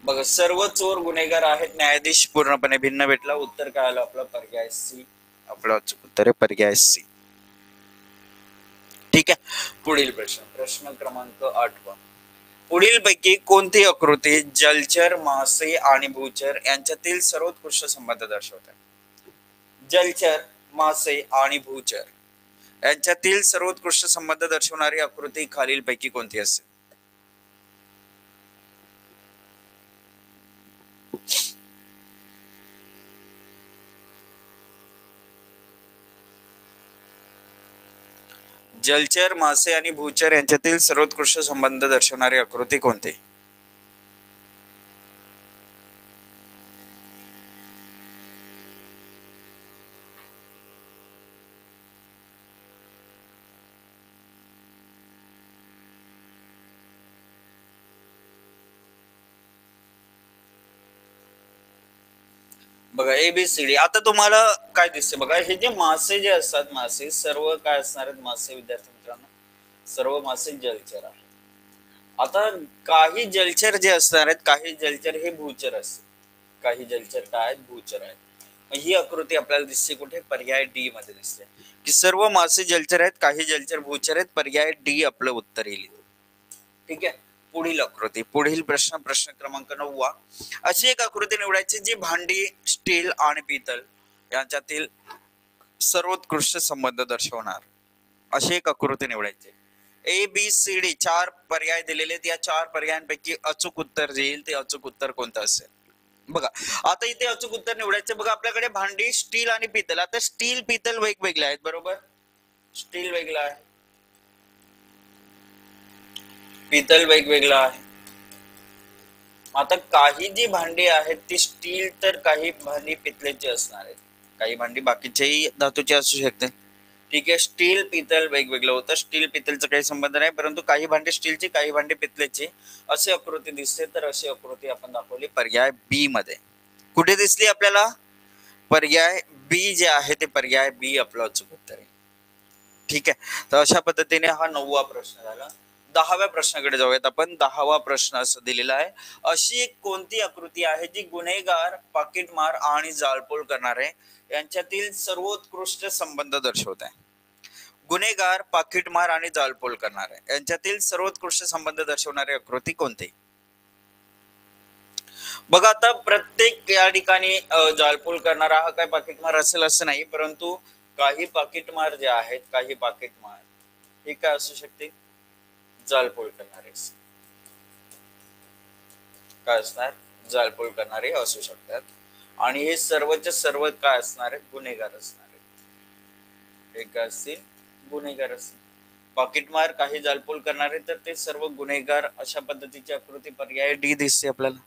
बघा सर्व चोर गुन्हेगार आहेत, न्यायाधीश पूर्णपणे भिन्न भेटला. उत्तर काय आलं आपलं, पर्याय सी. आपलं उत्तर आहे पर्याय सी. ठीक आहे. पुढील प्रश्न, प्रश्न क्रमांक 8. पुढील पैकी कोणती आकृती जलचर, मासे आणि भूचर यांच्यातील सर्वोत्कृष्ट संबंध दर्शवते? जलचर, मासे आणि भूचर यांच्यातील सर्वोत्कृष्ट संबंध दर्शवणारी आकृती खालीलपैकी कोणती असेल? जलचर, मासे आणि भूचर यांच्यातील सर्वोत्कृष्ट संबंध दर्शवणारी आकृती कोणती? बघा ABCD. आता तुम्हाला काय दिसते बघा, हे जे मासे जे असतात, मासे सर्व काय असणार आहेत, मासे विद्यार्थी मित्रांनो, सर्व मासे जलचर आहेत. आता काही जलचर जे असणार आहेत, काही जलचर हे भूचर असतात, काही जलचर काय आहेत, भूचर आहेत. ही आकृती आपल्याला दिसते कुठे, पर्याय डी मध्ये दिसते की सर्व मासे जलचर आहेत, काही जलचर भूचर आहेत. पर्याय डी आपलं उत्तर येईल. ठीक आहे. पुढील आकृती, पुढील प्रश्न, प्रश्न क्रमांक 9. अशी एक आकृती निवडायची जी भांडी, स्टील आणि पितल यांच्यातील सर्वोत्कृष्ट संबंध दर्शवणार. अशी एक आकृती निवडायची. ABCD 4 पर्याय दिलेले आहेत. या 4 पर्यायांपैकी अचूक उत्तर जे येईल ते अचूक उत्तर कोणतं असेल? बघा आता इथे अचूक उत्तर निवडायचं. बघा आपल्याकडे भांडी, स्टील आणि पितल. आता स्टील, पितल वेगवेगळे आहेत, बरोबर. स्टील वेगळा आहे, पितल वेगवेगळा आहे. आता काही जी भांडी आहेत ती स्टील, तर काही भांडी पितलेची असणार आहेत, काही भांडी बाकीच्याही धातूची असू शकते. ठीक आहे. स्टील, पितल वेगवेगळं होतं. स्टील, पितलचा काही संबंध नाही, परंतु काही भांडी स्टीलची, काही भांडी पितलेची अशी आकृती दिसते. तर अशी आकृती आपण दाखवली पर्याय बी मध्ये. कुठे दिसली आपल्याला? पर्याय बी जे आहे ते पर्याय बी आपलं अचूक उत्तर आहे. ठीक आहे. तर अशा पद्धतीने हा 9वा प्रश्न झाला. 10व्या प्रश्नाकडे जाऊयात आपण. 10वा प्रश्न असं दिलेला आहे, अशी एक कोणती आकृती आहे जी गुन्हेगार, पाकिटमार आणि जाळपोळ करणारे यांच्यातील सर्वोत्कृष्ट संबंध दर्शवत आहे? गुन्हेगार, पाकिटमार आणि जाळपोळ करणारे यांच्यातील सर्वोत्कृष्ट संबंध दर्शवणारी आकृती कोणती? बघा आता प्रत्येक या ठिकाणी जाळपोळ करणारा हा काय पाकिटमार असेल असं नाही, परंतु काही पाकिटमार जे आहेत, काही पाकिटमार हे काय असू शकते, जाळपोळ करणारे. काय असणार, जाळपोळ करणारे असू शकतात. आणि हे सर्वच्या सर्व काय असणार आहेत, गुन्हेगार असणार आहेत. हे काय असतील, गुन्हेगार असतील. पाकिटमार, काही जाळपोळ करणारे, तर ते सर्व गुन्हेगार. अशा पद्धतीची आकृती पर्याय डी दिसते आपल्याला.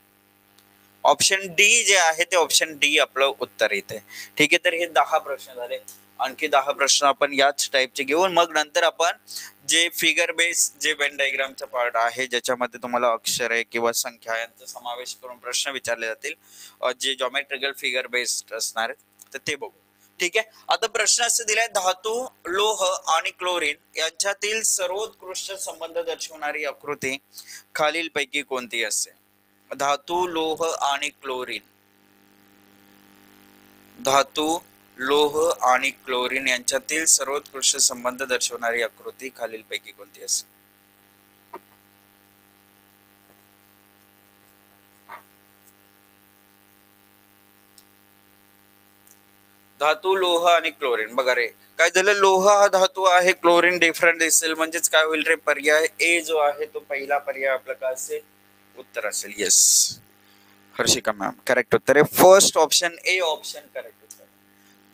ऑप्शन डी जे आहे ते ऑप्शन डी आपलं उत्तर येते. ठीक आहे. तर हे 10 प्रश्न झाले. आणखी 10 प्रश्न आपण याच टाइपचे घेऊन मग नंतर आपण जे फिगर बेस, जे वेन डायग्रामचा पार्ट आहे, ज्याच्यामध्ये तुम्हाला अक्षरे किंवा संख्या यांचा समावेश करून प्रश्न विचारले जातील, जे जॉमेट्रिकल फिगर बेस्ड असणार आहेत, तर ते बघू. ठीक आहे. आता प्रश्न असे दिलाय, धातू, लोह आणि क्लोरीन यांच्यातील सर्वोत्कृष्ट संबंध दर्शवणारी आकृती खालीलपैकी कोणती असेल? धातू, लोह आणि क्लोरीन. धातू, लोह आणि क्लोरीन यांच्यातील सर्वोत्कृष्ट संबंध दर्शवणारी आकृती खालीलपैकी कोणती असेल? धातू, लोह आणि क्लोरीन. बघा रे काय झालं, लोह हा धातू आहे, क्लोरीन डिफरंट दिसेल, म्हणजेच काय होईल रे, पर्याय ए जो आहे तो पहिला पर्याय आपला काय असेल, उत्तर असेल. येस हर्षिका मॅम, करेक्ट उत्तर आहे first option A, option correct उत्तर.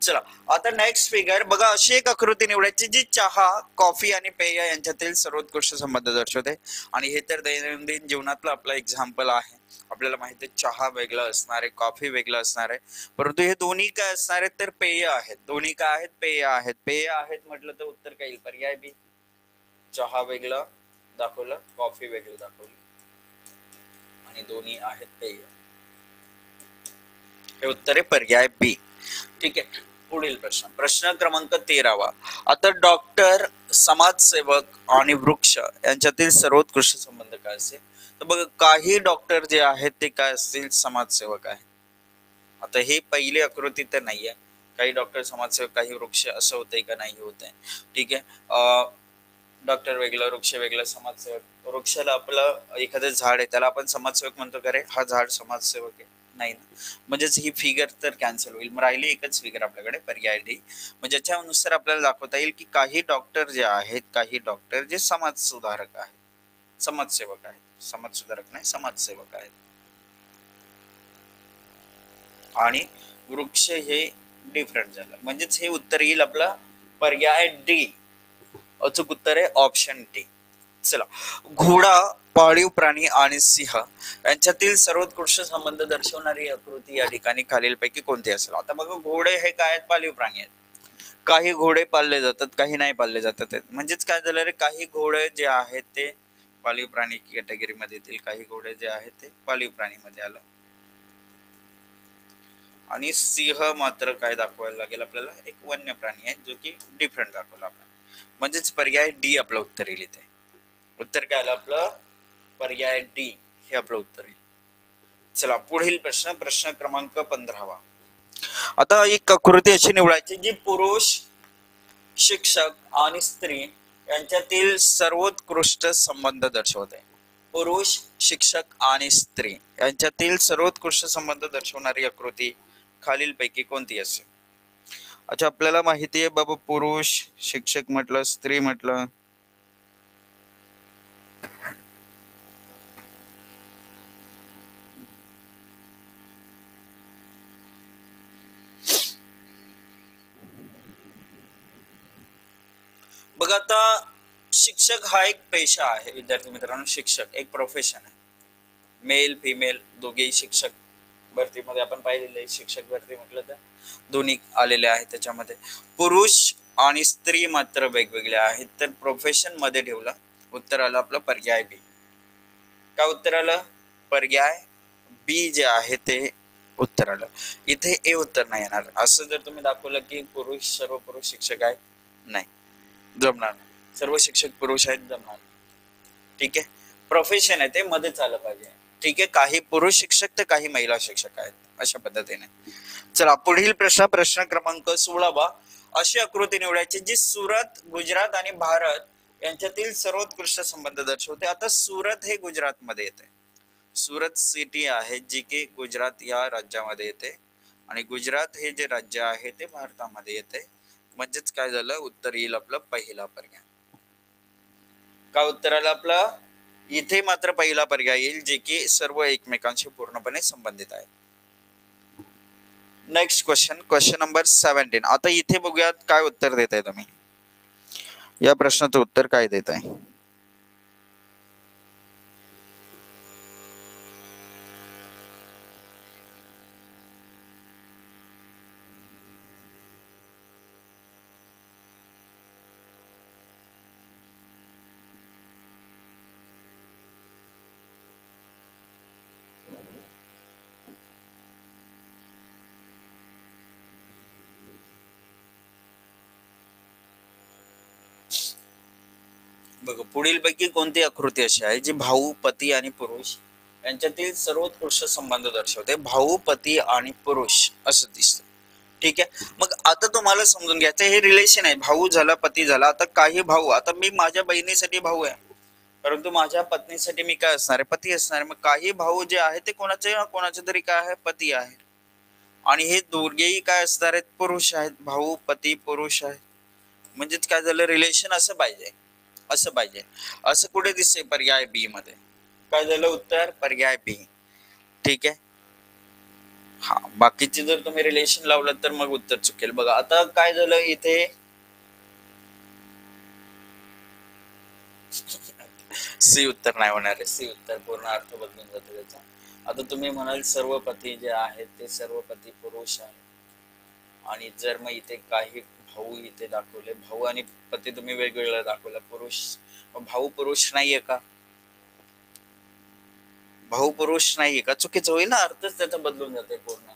चला आता नेक्स्ट फिगर बघा. अशी एक आकृती निवडायची जी चहा, कॉफी आणि पेय यांच्यातील सर्वोत्कृष्ट संबंध दर्शवते. आणि हे तर दैनंदिन जीवनातलं आपलं एक्झाम्पल आहे. आपल्याला माहिती आहे चहा वेगळं असणार आहे, कॉफी वेगळं असणार आहे, परंतु हे दोन्ही काय असणार आहेत, तर पेय आहेत. दोन्ही काय आहेत, पेय आहेत. पेय आहेत म्हटलं तर उत्तर काय येईल, पर्याय बी. चहा वेगळं दाखवलं, कॉफी वेगळं दाखवली, आणि दोन्ही आहेत पेय. हे उत्तर आहे पर्याय बी. ठीक आहे. पुढील प्रश्न, प्रश्न क्रमांक 13वा. आता डॉक्टर, समाजसेवक आणि वृक्ष यांच्यातील सर्वोत्कृष्ट संबंध काय असेल? तर बघा, काही डॉक्टर जे आहेत ते काय असतील? समाजसेवक आहेत. आता हे पहिली आकृती तर नाहीये. काही डॉक्टर समाजसेवक, काही वृक्ष, असं होतंय का? नाही होत आहे. ठीक आहे. डॉक्टर वेगळं, वृक्ष वेगळं, समाजसेवक. वृक्षाला आपलं एखादं झाड आहे त्याला आपण समाजसेवक म्हणतो का रे? हा झाड समाजसेवक आहे? नाही ना. म्हणजेच ही फिगर तर कॅन्सल होईल. मग राहिली एकच फिगर आपल्याकडे, पर्याय डी. म्हणजे ज्याच्यानुसार आपल्याला दाखवता येईल की काही डॉक्टर जे आहेत, काही डॉक्टर जे समाज सुधारक आहेत, समाजसेवक आहेत. समाज सुधारक नाही, समाजसेवक आहेत. आणि वृक्ष हे डिफरंट झालं. म्हणजेच हे उत्तर येईल आपलं पर्याय डी. अचूक उत्तर आहे ऑप्शन डी. चला, घोडा, पाळीव प्राणी आणि सिंह यांच्यातील सर्वोत्कृष्ट संबंध दर्शवणारी आकृती या ठिकाणी खालीलपैकी कोणती असेल? आता बघा, घोडे हे काय आहेत? पाळीव प्राणी आहेत. काही घोडे पाळले जातात, काही नाही पाळले जातात. म्हणजेच काय झालं रे? काही घोडे जे आहेत ते पाळीव प्राणी कॅटेगरीमध्ये येतील, काही घोडे जे आहेत ते पाळीव प्राणीमध्ये आलं. आणि सिंह मात्र काय दाखवायला लागेल आपल्याला? एक वन्य प्राणी आहे, जो की डिफरंट दाखवला आपण. म्हणजेच पर्याय डी आपलं उत्तर येईल इथे. उत्तर काय आलं आपलं? पर्याय डी हे आपलं उत्तर येईल. चला, पुढील प्रश्न, प्रश्न क्रमांक 15वा. आता एक आकृती अशी निवडायची जी पुरुष, शिक्षक आणि स्त्री यांच्यातील सर्वोत्कृष्ट संबंध दर्शवते. पुरुष, शिक्षक आणि स्त्री यांच्यातील सर्वोत्कृष्ट संबंध दर्शवणारी आकृती खालीलपैकी कोणती असेल? अच्छा, आपल्याला माहिती आहे बाबा, पुरुष, शिक्षक म्हटलं, स्त्री म्हटलं. बघा, आता शिक्षक हा एक पेशा आहे विद्यार्थी मित्रांनो. शिक्षक एक प्रोफेशन आहे. मेल फिमेल दोघेही शिक्षक भरतीमध्ये आपण पाहिलेले आहे. शिक्षक भरती म्हटलं तर दोन्ही आलेले आहेत त्याच्यामध्ये. पुरुष आणि स्त्री मात्र वेगवेगळे आहेत. तर प्रोफेशन मध्ये ठेवलं, उत्तर आलं आपलं पर्याय बी. काय उत्तर आलं? पर्याय बी जे आहे ते उत्तर आलं. इथे ए उत्तर नाही येणार. असं जर तुम्ही दाखवलं की पुरुष, सर्व पुरुष शिक्षक आहेत, नाही जमणार नाही. सर्व शिक्षक पुरुष आहेत, जमणार. ठीक आहे, प्रोफेशन आहे ते मध्येच आलं पाहिजे. ठीक आहे, काही पुरुष शिक्षक तर काही महिला शिक्षक आहेत, अशा पद्धतीने. चला, पुढील प्रश्न, प्रश्न क्रमांक 16वा. अशी आकृती निवडायची जी सुरत, गुजरात आणि भारत यांच्यातील सर्वोत्कृष्ट संबंध दर्शवते. आता सुरत हे गुजरात मध्ये येते. सुरत सिटी आहे जी की गुजरात या राज्यामध्ये येते, आणि गुजरात हे जे राज्य आहे ते भारतामध्ये येते. म्हणजेच काय झालं? उत्तर येईल आपलं पहिला पर्याय. काय उत्तर आलं आपलं? इथे मात्र पहिला पर्याय येईल, जे की सर्व एकमेकांशी पूर्णपणे संबंधित आहे. Next question, question number 17. आता इथे बघूयात काय उत्तर देताय तुम्ही. या प्रश्नाचं उत्तर काय देत आहे? बघा, पुढील पैकी कोणती आकृती अशी आहे जी भाऊ, पती आणि पुरुष यांच्यातील सर्वोत्कृष्ट संबंध दर्शवते? भाऊ, पती आणि पुरुष असं दिसतं. ठीक आहे, मग आता तुम्हाला समजून घ्यायचं हे रिलेशन आहे. भाऊ झाला, पती झाला. आता काही भाऊ, आता मी माझ्या बहिणीसाठी भाऊ आहे, परंतु माझ्या पत्नीसाठी मी काय असणार आहे? पती असणार आहे. मग काही भाऊ जे आहे ते कोणाचे तरी काय आहे? पती आहे. आणि हे दोघेही काय असणार आहेत? पुरुष आहेत. भाऊ, पती, पुरुष आहे. म्हणजेच काय झालं? रिलेशन असं पाहिजे, असं पाहिजे. असं कुठे दिसतंय? पर्याय बी मध्ये. काय झालं उत्तर? पर्याय बी. ठीक आहे. हा, बाकीचे जर तुम्ही रिलेशन लावलं तर मग उत्तर चुकेल. बघा, आता काय झालं इथे? सी उत्तर नाही होणार आहे. सी उत्तर पूर्ण अर्थ बदलून जातो त्याचा. आता तुम्ही म्हणाल सर्व पती जे आहेत ते सर्व पती पुरुष आहेत, आणि जर मग इथे काही भाऊ इथे दाखवले, भाऊ आणि पती तुम्ही वेगवेगळं दाखवलं, पुरुष, भाऊ पुरुष नाहीये का? भाऊ पुरुष नाहीये का? चुकीचं होईल ना, अर्थच त्याचा बदलून जाते पूर्ण.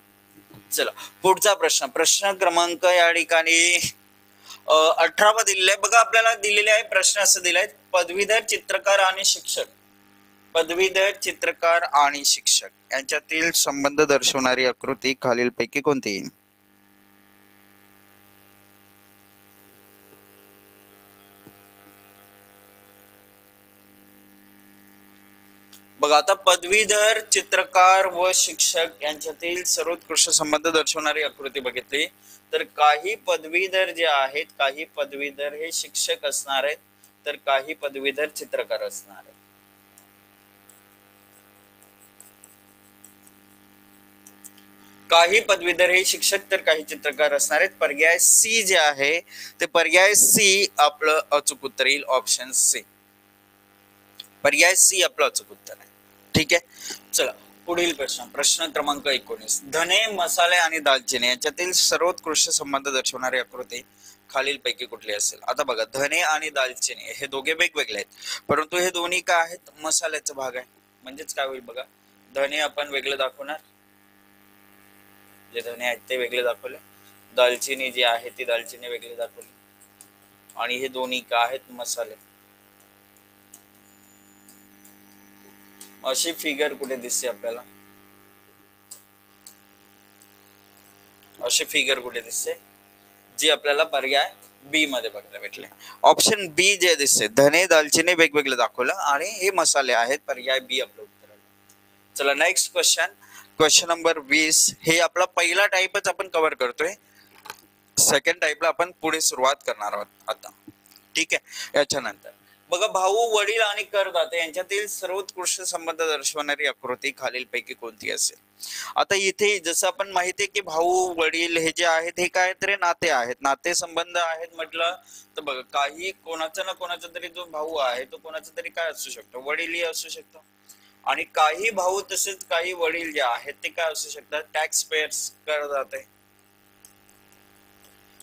चला पुढचा प्रश्न, प्रश्न क्रमांक या ठिकाणी 18 दिलेला आहे बघा. आपल्याला दिलेले आहे प्रश्न असं दिलाय, पदवीधर चित्रकार आणि शिक्षक, पदवीधर चित्रकार आणि शिक्षक यांच्यातील संबंध दर्शवणारी आकृती खालीलपैकी कोणती? बघा आता पदवीधर चित्रकार व शिक्षक यांच्यातील सर्वोत्कृष्ट संबंध दर्शवणारी आकृती बघितली तर काही पदवीधर जे आहेत, काही पदवीधर हे शिक्षक असणार आहेत, तर काही पदवीधर चित्रकार असणार आहेत. काही पदवीधर हे शिक्षक तर काही चित्रकार असणार आहेत. पर्याय सी जे आहे ते पर्याय सी आपलं अचूक उत्तर येईल, ऑप्शन सी. पर्याय सी आपलं अचूक उत्तर आहे. ठीक आहे. चला पुढील प्रश्न, प्रश्न क्रमांक 19, धने, मसाले आणि दालचिनी यांच्यातील सर्वोत्कृष्ट संबंध दर्शवणारी आकृती खालीलपैकी कुठली असेल? आता बघा धने आणि दालचिनी हे दोघे वेगवेगळे आहेत, परंतु हे दोन्ही काय आहेत? मसाल्याचा भाग आहे. म्हणजेच काय होईल बघा, धने आपण वेगळे दाखवणार, जे धने आहेत ते वेगळे दाखवले, दालचिनी जी आहे ती दालचिनी वेगळी दाखवली, आणि हे दोन्ही काय आहेत? मसाले. अशी फिगर कुठे दिसते आपल्याला? अशी फिगर कुठे दिसते जी आपल्याला पर्याय बी मध्ये बघायला भेटले. ऑप्शन बी जे दिसते, धने दालचिनी वेगवेगळे दाखवलं आणि हे मसाले आहेत, पर्याय बी आपलं उत्तर आलं. चला नेक्स्ट क्वेश्चन, क्वेश्चन नंबर 20. हे आपला पहिला टाइपच आपण कव्हर करतोय, सेकंड टाइपला आपण पुढे सुरुवात करणार आहोत आता. ठीक आहे. याच्यानंतर बघा, भाऊ, वडील आणि करदाते यांच्यातील सर्वोत्कृष्ट संबंध दर्शवणारी आकृती खालीलपैकी कोणती असेल? आता इथे जसं आपण माहिती आहे की भाऊ वडील हे जे आहेत हे काय तरी नाते आहेत, नाते संबंध आहेत म्हटलं तर बघा काही कोणाचा ना कोणाचा तरी जो भाऊ आहे तो कोणाचा तरी काय असू शकतो, वडीलही असू शकतो, आणि काही भाऊ तसेच काही वडील जे आहेत ते काय असू शकतात? टॅक्स पेयर्स, करदाते.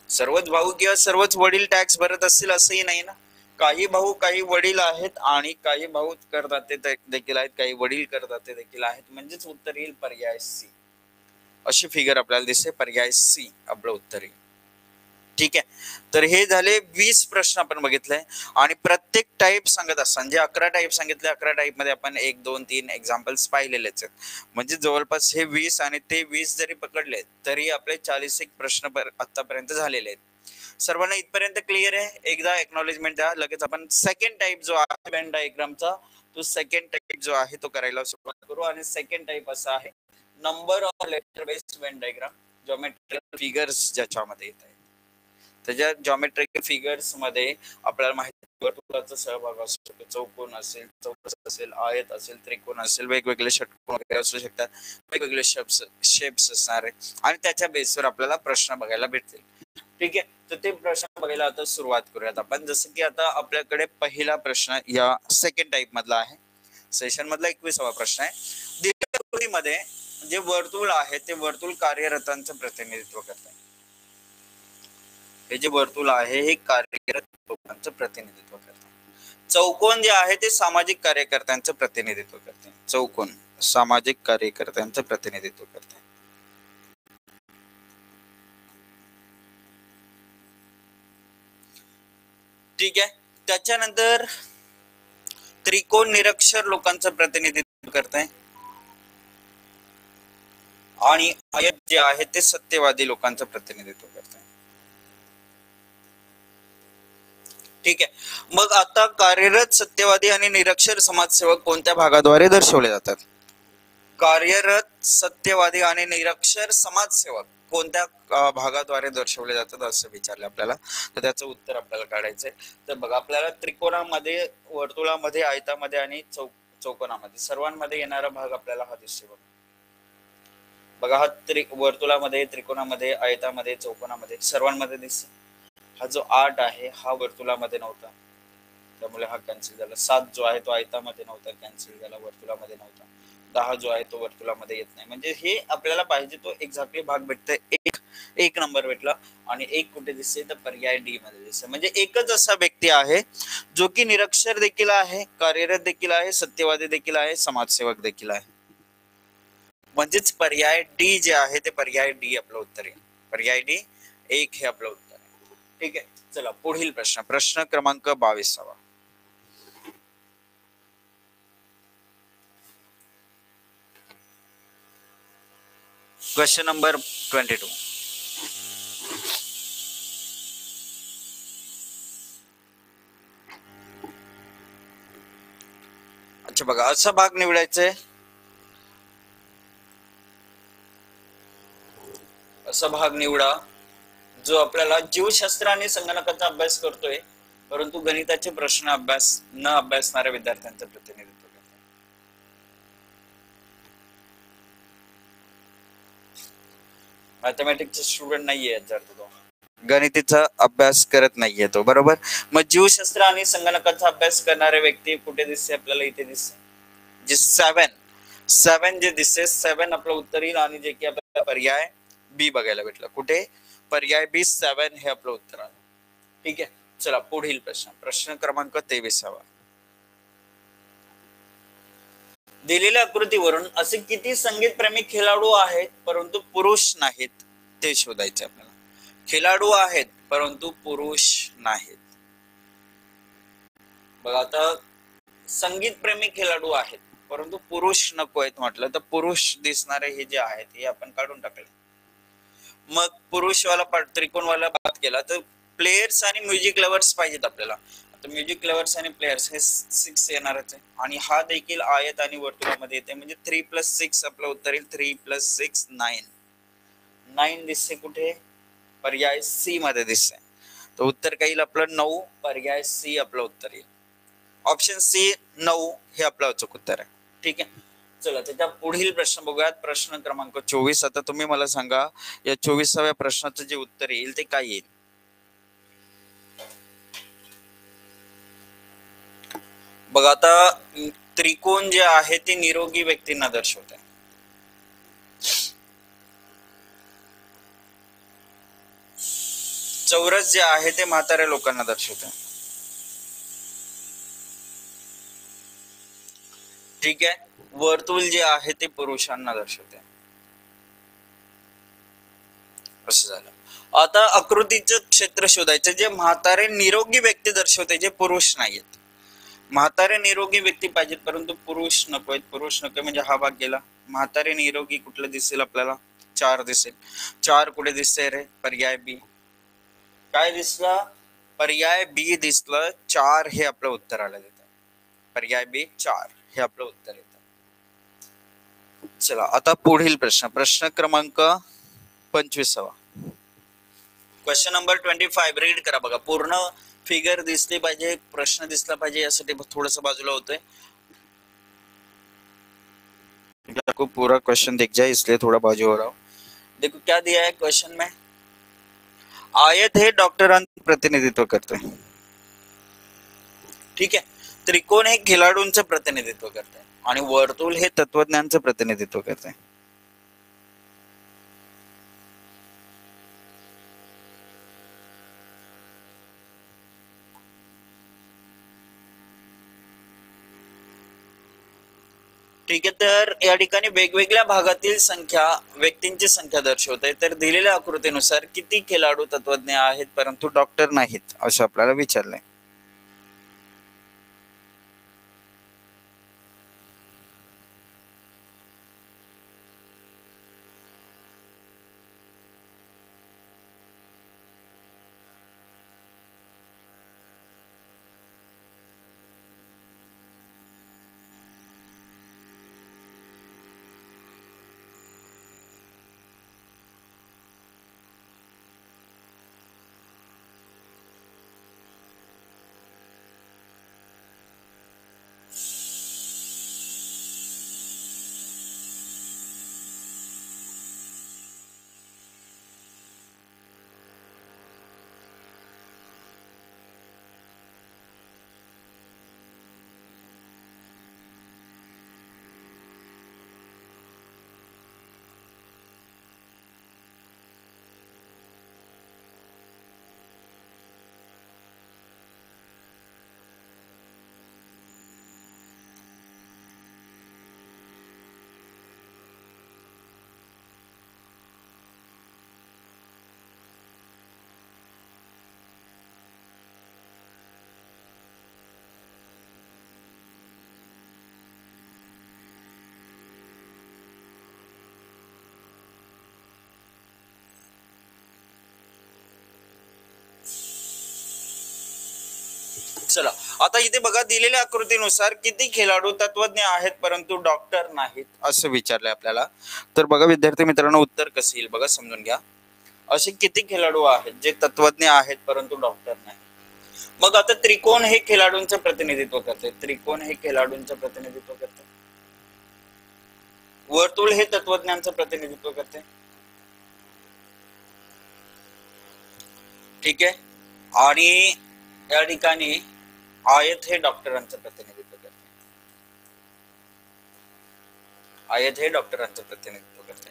सर्वच भाऊ किंवा सर्वच वडील टॅक्स भरत असतील असंही नाही ना. काही भाऊ काही वडील आहेत आणि काही भाऊ करदाते देखील आहेत, काही वडील करदाते देखील आहेत, म्हणजेच उत्तर येईल पर्याय सी. अशी फिगर आपल्याला दिसते, पर्याय सी आपलं उत्तर येईल. ठीक आहे. तर हे झाले 20 प्रश्न आपण बघितले आणि प्रत्येक टाइप सांगत असताना जे 11 टाइप सांगितले, 11 टाइप मध्ये आपण 1 2 3 एक्झाम्पल्स पाहिलेलेच आहेत. म्हणजे जवळपास हे 20 आणि ते 20 जरी पकडले तरी आपले 40 एक प्रश्न आतापर्यंत झालेले आहेत. सर्वांना इथपर्यंत क्लिअर आहे? एकदा एक्नॉलेजमेंट द्या, लगेच आपण सेकंड टाइप जो आहे वेन डायग्रामचा, तो सेकंड टाइप जो आहे तो करायला सुरुवात करू. आणि सेकंड टाइप असा आहे number of letter based Venn diagram, geometrical figures ज्याच्यामध्ये येत आहे. त्याच्या जॉमेट्रिकल फिगर्स मध्ये आपल्याला माहिती वर्तुळाचा सहभाग असू शकतो, चौकोन असेल, चौरस असेल, आयत असेल, त्रिकोण असेल, वेगवेगळे षटकोन वगैरे असू शकतात, वेगवेगळे शेप्स असणार आहे आणि त्याच्या बेसवर आपल्याला प्रश्न बघायला भेटतील. ठीक आहे. तर ते प्रश्न बघायला आता सुरुवात करूयात आपण. जसं की आता आपल्याकडे पहिला प्रश्न या सेकंड टाइप मधला आहे, सेशन मधला 21वा प्रश्न आहे. दिलेल्या मध्ये जे वर्तुळ आहे ते वर्तुळ कार्यरतांचं प्रतिनिधित्व करते. हे जे वर्तुळ आहे हे कार्यरत लोकांचं प्रतिनिधित्व करते. चौकोन जे आहे ते सामाजिक कार्यकर्त्यांचं प्रतिनिधित्व करते. चौकोन सामाजिक कार्यकर्त्यांचं प्रतिनिधित्व करते. ठीक आहे. त्याच्यानंतर त्रिकोण निरक्षर लोकांचं प्रतिनिधित्व करते आणि आयत जे आहे ते सत्यवादी लोकांचं प्रतिनिधित्व करते. ठीक आहे. मग आता कार्यरत सत्यवादी आणि निरक्षर समाजसेवक कोणत्या भागाद्वारे दर्शवले जातात? कार्यरत सत्यवादी आणि निरक्षर समाजसेवक कोणत्या भागाद्वारे दर्शवले जातात असं विचारलं आपल्याला, तर त्याचं उत्तर आपल्याला काढायचंय. तर बघा आपल्याला त्रिकोणामध्ये, वर्तुळामध्ये, आयतामध्ये आणि चौकोनामध्ये सर्वांमध्ये येणारा भाग आपल्याला हा दिसतो. बघा हा वर्तुळामध्ये, त्रिकोणामध्ये, आयतामध्ये, चौकोनामध्ये सर्वांमध्ये दिसतो. हा जो 8 आहे हा वर्तुळामध्ये नव्हता, त्यामुळे हा कॅन्सल झाला. 7 जो आहे तो आयतामध्ये नव्हता, कॅन्सल झाला, वर्तुळामध्ये नव्हता. 10 जो आहे तो वर्तुळामध्ये येत नाही. म्हणजे हे आपल्याला पाहिजे तो एक्झॅक्टली भाग भेटतोय. एक नंबर भेटला आणि एक कुठे दिसते तर पर्याय डी मध्ये दिसते. म्हणजे एकच असा व्यक्ती आहे जो की निरक्षर देखील आहे, कार्यरत देखील आहे, सत्यवादी देखील आहे, समाजसेवक देखील आहे. म्हणजेच पर्याय डी जे आहे ते पर्याय डी आपलं उत्तर आहे. पर्याय डी 1 हे आपलं उत्तर आहे. ठीक आहे, चला पुढील प्रश्न, प्रश्न क्रमांक 22. Question number 22. अच्छा बघा, असा भाग निवडायचा, असा भाग निवडा जो आपल्याला जीवशास्त्र आणि संगणकाचा अभ्यास करतोय परंतु गणिताचे प्रश्न न अभ्यासणाऱ्या विद्यार्थ्यांचं प्रतिनिधित्व करतो. मॅथमॅटिक्सचे स्टुडंट नाहीये, जर तो गणितीचा अभ्यास करत नाहीये तो, बरोबर. मग जीवशास्त्र आणि संगणकाचा अभ्यास करणारे व्यक्ती कुठे दिसते आपल्याला? इथे दिसते, जे 7 जे दिसते 7 आपलं उत्तर येईल आणि जे की आपल्याला पर्याय बी बघायला भेटलं. कुठे? पर्याय बी 7 हे आपलं उत्तर आहे. ठीक आहे, चला पुढील प्रश्न, प्रश्न क्रमांक 23. दिलेल्या आकृतीवरून असे किती संगीतप्रेमी खेळाडू आहेत परंतु पुरुष नाहीत ते शोधायचे आपल्याला. खेळाडू आहेत परंतु पुरुष नाहीत. बघा आता, संगीतप्रेमी खेळाडू आहेत परंतु पुरुष नको आहेत म्हटलं तर पुरुष दिसणारे हे जे आहेत हे आपण काढून टाकले. मग पुरुषवाला त्रिकोणवाला बात केला तर प्लेयर्स आणि म्युझिक लवर्स पाहिजेत आपल्याला. आता म्युझिक लवर्स आणि प्लेयर्स हे 6 येणारच आहे आणि हा देखील आयत आणि वर्तुळामध्ये येते, म्हणजे 3 + 6 आपलं उत्तर येईल. 3 + 6 9 दिसते कुठे? पर्याय सी मध्ये दिसते. तर उत्तर काय येईल आपलं? 9. पर्याय सी आपलं उत्तर येईल. ऑप्शन सी 9 हे आपलं अचूक उत्तर आहे. ठीक आहे, चला त्याच्या पुढील प्रश्न बघूयात, प्रश्न क्रमांक 24. आता तुम्ही मला सांगा या 24व्या प्रश्नाचं जे उत्तर येईल ते काय येईल? बघा आता, त्रिकोण जे आहे ते निरोगी व्यक्तींना दर्शवते. चौरस जे आहे ते म्हाताऱ्या लोकांना दर्शवते. ठीक आहे, वर्तुळ जे आहे ते पुरुषांना दर्शवते. असं झालं. आता आकृतीचं क्षेत्र शोधायचं जे म्हातारे निरोगी व्यक्ती दर्शवते, जे पुरुष नाहीयेत. म्हातारे निरोगी व्यक्ती पाहिजेत परंतु पुरुष नको आहेत. पुरुष नको म्हणजे हा भाग गेला. म्हातारे निरोगी कुठलं दिसेल आपल्याला? 4 दिसेल. 4 कुठे दिसते रे? पर्याय बी. काय दिसला? पर्याय बी दिसलं. 4 हे आपलं उत्तर आलं तिथं. पर्याय बी 4 हे आपलं उत्तर येतं. चला आता पुढील प्रश्न, प्रश्न क्रमांक 25. क्वेश्चन नंबर 25 रीड करा. बघा, पूर्ण फिगर दिसली पाहिजे, प्रश्न दिसला पाहिजे, यासाठी थोडस बाजूला होतोय. आपको पूरा क्वेश्चन दिख जाए इसलिए थोड़ा बाजू हो रहा हूँ. देखो क्या दिया है क्वेश्चन में. आयत हे डॉक्टरांचं प्रतिनिधित्व करते. ठीक आहे, त्रिकोण हे खेळाडूंचं प्रतिनिधित्व करते आणि वर्तुळ हे तत्वज्ञानचं प्रतिनिधित्व करते. ठीक आहे, तर या ठिकाणी वेगवेगळ्या भागातील संख्या व्यक्तींची संख्या दर्शवते. तर दिलेल्या आकृतीनुसार किती खेळाडू तत्वज्ञ आहेत परंतु डॉक्टर नाहीत असं आपल्याला विचारलंय. चला आता इथे बघा दिलेल्या आकृतीनुसार किती खेळाडू तत्वज्ञ आहेत परंतु डॉक्टर नाहीत असं विचारलंय आपल्याला. तर बघा विद्यार्थी मित्रांनो उत्तर कसं येईल बघा समजून घ्या. असे किती खेळाडू आहेत जे तत्वज्ञ आहेत परंतु डॉक्टर नाही. मग आता त्रिकोण हे खेळाडूंचं प्रतिनिधित्व करते. त्रिकोण हे खेळाडूंचं प्रतिनिधित्व करते. वर्तुळ हे तत्वज्ञांचं प्रतिनिधित्व करते. ठीक आहे. आणि या ठिकाणी आयत हे डॉक्टरांचं प्रतिनिधित्व करते. आयत हे डॉक्टरांचं प्रतिनिधित्व करते.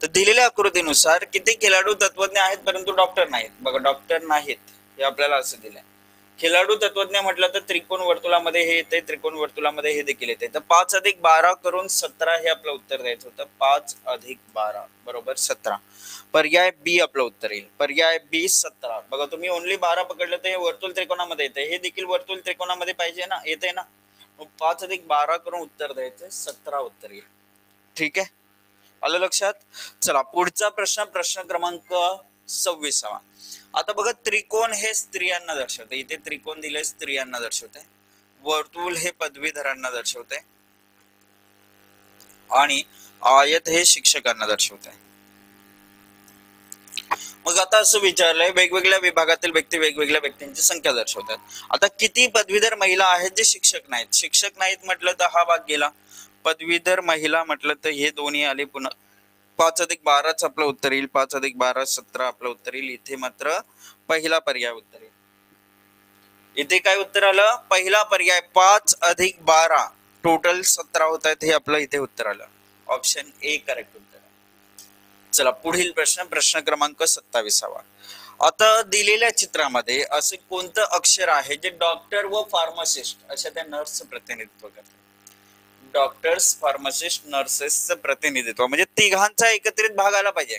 तर दिलेल्या आकृतीनुसार किती खेळाडू तत्वज्ञ आहेत परंतु डॉक्टर नाहीत. बघा डॉक्टर नाहीत हे आपल्याला असं दिलंय. खेळाडू तत्वज्ञ म्हटलं तर त्रिकोण वर्तुळामध्ये हे येते. त्रिकोण वर्तुळामध्ये हे देखील येते. तर 5 + 12 करून 17 हे आपलं उत्तर द्यायचं होतं. 5 + 12 बरोबर 17. पर्याय बी आपलं उत्तर येईल. पर्याय बी 17. बघा तुम्ही ओनली 12 पकडलं तर हे वर्तुळ त्रिकोणामध्ये येते. हे देखील वर्तुळ त्रिकोणामध्ये पाहिजे ना, येते ना. मग 5 + 12 करून उत्तर द्यायचं 17 उत्तर येईल. ठीक आहे, आलं लक्षात. चला पुढचा प्रश्न, प्रश्न क्रमांक 26. आता बघा त्रिकोण हे स्त्रियांना दर्शवते. इथे त्रिकोण दिले स्त्रियांना दर्शवते. वर्तुळ हे पदवीधरांना दर्शवते आणि आयत हे शिक्षकांना दर्शवते. मग आता असं विचारलंय वेगवेगळ्या विभागातील व्यक्ती वेगवेगळ्या व्यक्तींची संख्या दर्शवतात. आता किती पदवीधर महिला आहेत जे शिक्षक नाहीत. शिक्षक नाहीत म्हटलं तर हा भाग गेला. पदवीधर महिला म्हटलं तर हे दोन्ही आले. पुन्हा 5 + 12 आपलं उत्तर येईल. 5 + 12 17 आपलं उत्तर येईल. इथे मात्र पहिला पर्याय उत्तर येईल. इथे काय उत्तर आलं, पहिला पर्याय. 5 + 12 टोटल 17 होत आहेत. हे आपलं इथे उत्तर आलं. ऑप्शन ए करेक्ट उत्तर. चला पुढील प्रश्न, प्रश्न क्रमांक 27. आता दिलेल्या चित्रामध्ये असे कोणतं अक्षर आहे जे डॉक्टर व फार्मासिस्ट अशा त्या नर्सचं प्रतिनिधित्व करते. डॉक्टर्स, फार्मासिस्ट, नर्सेसचं प्रतिनिधित्व म्हणजे तिघांचा एकत्रित भाग आला पाहिजे.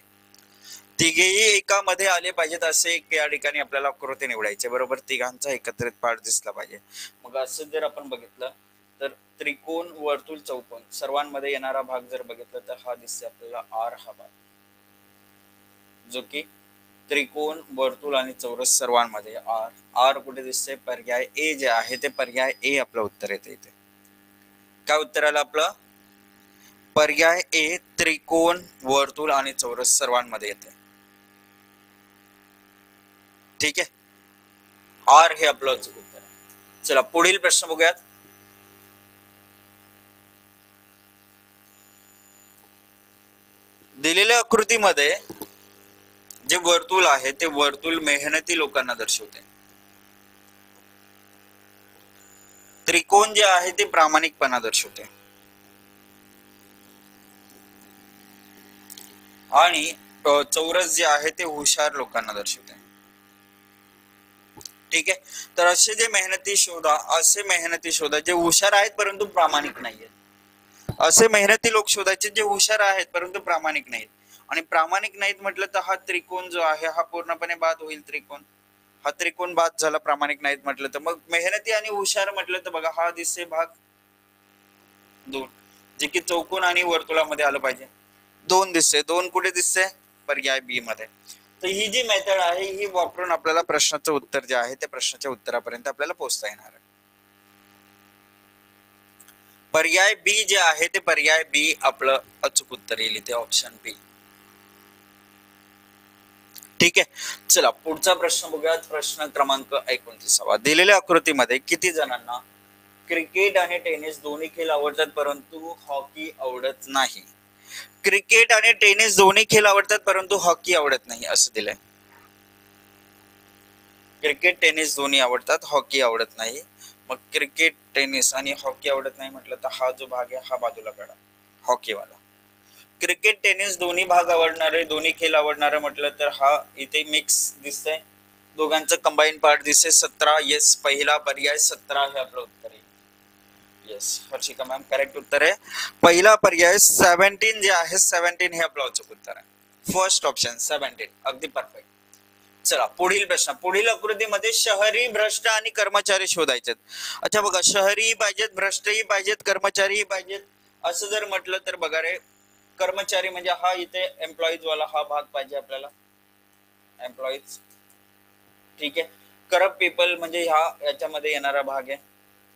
तिघेही एकामध्ये आले पाहिजेत असे या ठिकाणी आपल्याला आकृती निवडायचे. बरोबर, तिघांचा एकत्रित पाठ दिसला पाहिजे. मग असं जर आपण बघितलं तर त्रिकोण, वर्तुळ, चौकोन सर्वांमध्ये येणारा भाग जर बघितलं तर हा दिसते आपल्याला आर हा भाग, जो की त्रिकोण, वर्तुळ आणि चौरस सर्वांमध्ये आर. आर कुठे दिसते, पर्याय ए जे आहे ते पर्याय ए आपलं उत्तर येते. इथे काय उत्तर आलं आपलं, पर्याय ए. त्रिकोण, वर्तुळ आणि चौरस सर्वांमध्ये येते. ठीक आहे, आर हे आपलं उत्तर. चला पुढील प्रश्न बघूयात. दिलेल्या आकृतीमध्ये जे वर्तुळ आहे ते वर्तुळ मेहनती लोकांना दर्शवते. त्रिकोण जे आहे ते प्रामाणिकपणा दर्शवते आणि चौरस जे आहे ते हुशार लोकांना दर्शवते. ठीक आहे, तर असे जे मेहनती शोधा, असे मेहनती शोधा जे हुशार आहेत परंतु प्रामाणिक नाहीयेत. असे मेहनती लोक शोधायचे जे हुशार आहेत परंतु प्रामाणिक नाहीत. आणि प्रामाणिक नाहीत म्हटलं तर हा त्रिकोण जो आहे हा पूर्णपणे बाद होईल. त्रिकोण हा त्रिकोण बाद झाला. प्रामाणिक नाहीत म्हटलं तर मग मेहनती आणि हुशार म्हटलं तर बघा हा दिसते भाग 2, जे की चौकोन आणि वर्तुळामध्ये आलं पाहिजे. 2 दिसते. 2 कुठे दिसते, पर्याय बी मध्ये. तर ही जी मेथड आहे ही वापरून आपल्याला प्रश्नाचं उत्तर जे आहे त्या प्रश्नाच्या उत्तरापर्यंत आपल्याला पोहोचता येणार आहे. पर्याय बी जे आहे ते पर्याय बी आपलं अचूक उत्तर येईल. इथे ऑप्शन बी. ठीक आहे, चला पुढचा प्रश्न बघूयात. प्रश्न क्रमांक 29. दिलेल्या आकृतीमध्ये किती जणांना क्रिकेट आणि टेनिस दोन्ही खेळ आवडतात परंतु हॉकी आवडत नाही. क्रिकेट आणि टेनिस दोन्ही खेळ आवडतात परंतु हॉकी आवडत नाही असं दिलंय. क्रिकेट, टेनिस दोन्ही आवडतात, हॉकी आवडत नाही. मग क्रिकेट, टेनिस आणि हॉकी आवडत नाही म्हटलं तर हा जो भाग आहे हा बाजूला काढा, हॉकीवाला. क्रिकेट, टेनिस दोन्ही भाग आवडणारे, दोन्ही खेळ आवडणारे म्हटलं तर हा इथे मिक्स दिसतंय. दोघांचं कंबाईन पार्ट दिसते 17. येस, पहिला पर्याय 17 हे आपलं उत्तर आहे. येस हर्षिका मॅम, करेक्ट उत्तर आहे. पहिला पर्याय 17 जे आहे 17 हे आपलं अचूक उत्तर आहे. फर्स्ट ऑप्शन 17, अगदी परफेक्ट. चला पुढील प्रश्न. पुढील आकृतीमध्ये शहरी, भ्रष्ट आणि कर्मचारी शोधायचे. अच्छा बघा, शहरी पाहिजेत, भ्रष्टही पाहिजेत, कर्मचारी पाहिजेत. असं जर म्हटलं तर बघा रे, कर्मचारी म्हणजे हा इथे एम्प्लॉईज वाला हा भाग पाहिजे आपल्याला, एम्प्लॉईज. ठीक आहे, करप्ट पीपल म्हणजे याच्यामध्ये येणारा भाग आहे.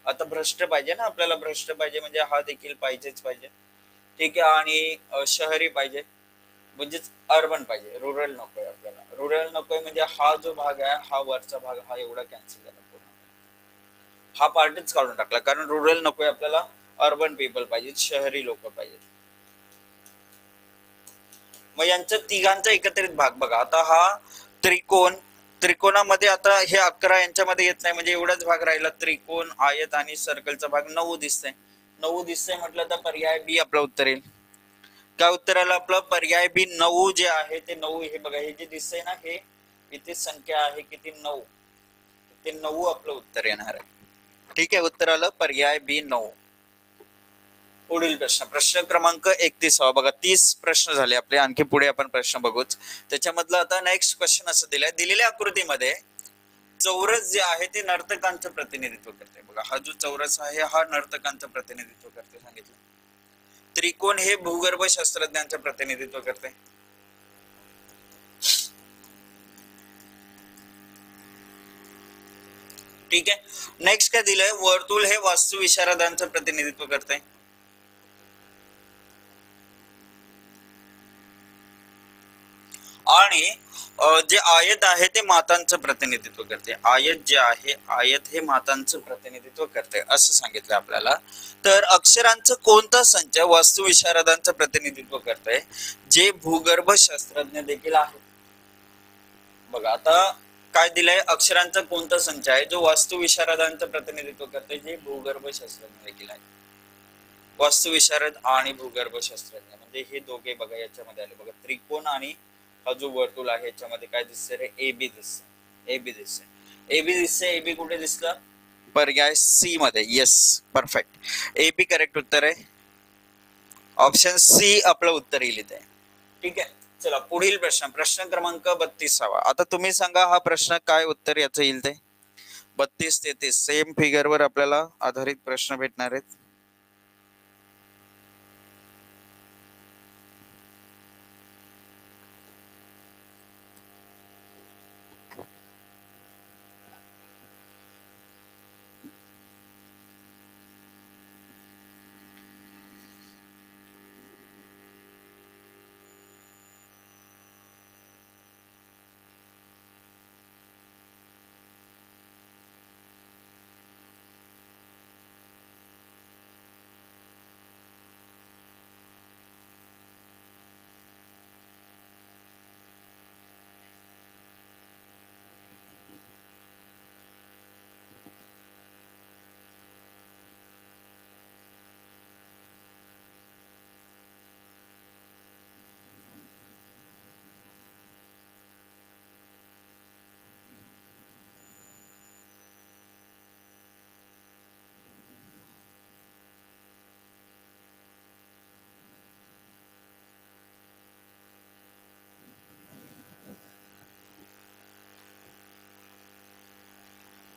आता भ्रष्ट पाहिजे ना आपल्याला, भ्रष्ट पाहिजे म्हणजे हा देखील पाहिजेच पाहिजे. ठीक आहे. आणि शहरी पाहिजे म्हणजेच अर्बन पाहिजे, रुरल नकोय आपल्याला. रुरल नकोय म्हणजे हा जो भाग आहे, हा वरचा भाग, हा एवढा कॅन्सल झाला पूर्ण, हा पार्टच काढून टाकला. कारण रुरल नकोय आपल्याला, अर्बन पीपल पाहिजे, शहरी लोक पाहिजेत. मग यांचा तिघांचा एकत्रित भाग बघा. आता हा त्रिकोण, त्रिकोणामध्ये आता हे 11 यांच्यामध्ये येत नाही म्हणजे एवढाच भाग राहिला. त्रिकोण, आयत आणि सर्कलचा भाग 9 दिसतंय. 9 दिसतंय म्हटलं तर पर्याय बी आपलं उत्तर येईल. काय उत्तर आलं आपलं? पर्याय बी 9 जे आहे ते 9. हे बघा, हे जे दिसतंय ना, हे इथे संख्या आहे किती? 9. ते 9 आपलं उत्तर येणार आहे. ठीक आहे, उत्तर आलं पर्याय बी 9. पुढील प्रश्न, प्रश्न क्रमांक 31. बघा 30 प्रश्न झाले आपले, आणखी पुढे आपण प्रश्न बघूच. त्याच्यामधलं आता नेक्स्ट क्वेश्चन असं दिलंय, दिलेल्या आकृतीमध्ये चौरस जे आहे ते नर्तकांचं प्रतिनिधित्व करते. बघा, हा जो चौरस आहे हा नर्तकांचं प्रतिनिधित्व करते सांगितलं. त्रिकोण हे भूगर्भ शास्त्रज्ञांचं प्रतिनिधित्व करते. ठीक आहे. नेक्स्ट काय दिलंय? वर्तुळ हे वास्तुविशारदांचं प्रतिनिधित्व करते. आणि जे आयत आहे ते मातांचं प्रतिनिधित्व करते. आयत जे आहे, आयत हे मातांचं प्रतिनिधित्व करते असं सांगितलं आपल्याला. तर अक्षरांचं कोणता संच वास्तुविशारदांचं प्रतिनिधित्व करते, जे भूगर्भ शास्त्रज्ञ देखील आहेत? बघा, आता काय दिलंय? अक्षरांचा कोणता संच आहे जो वास्तुविशारदांचं प्रतिनिधित्व करते, जे भूगर्भ शास्त्रज्ञ देखील आहे? वास्तुविशारद आणि भूगर्भ शास्त्रज्ञ म्हणजे हे दोघे बघा याच्यामध्ये आले. बघा, त्रिकोण आणि हा जो वर्तुळ आहे याच्यामध्ये काय दिसतंय रे? ए बी दिसतंय. ए बी दिसतंय. ए बी दिसतंय. ए बी कुठे दिसलं? पर्याय सी मध्ये. Yes, perfect. A B correct उत्तर आहे. ऑप्शन सी आपलं उत्तर येईल इथे. ठीक आहे. चला पुढील प्रश्न, प्रश्न क्रमांक 32. आता तुम्ही सांगा हा प्रश्न काय उत्तर याचं येईल ते. 32-33 सेम फिगरवर आपल्याला आधारित प्रश्न भेटणार आहेत.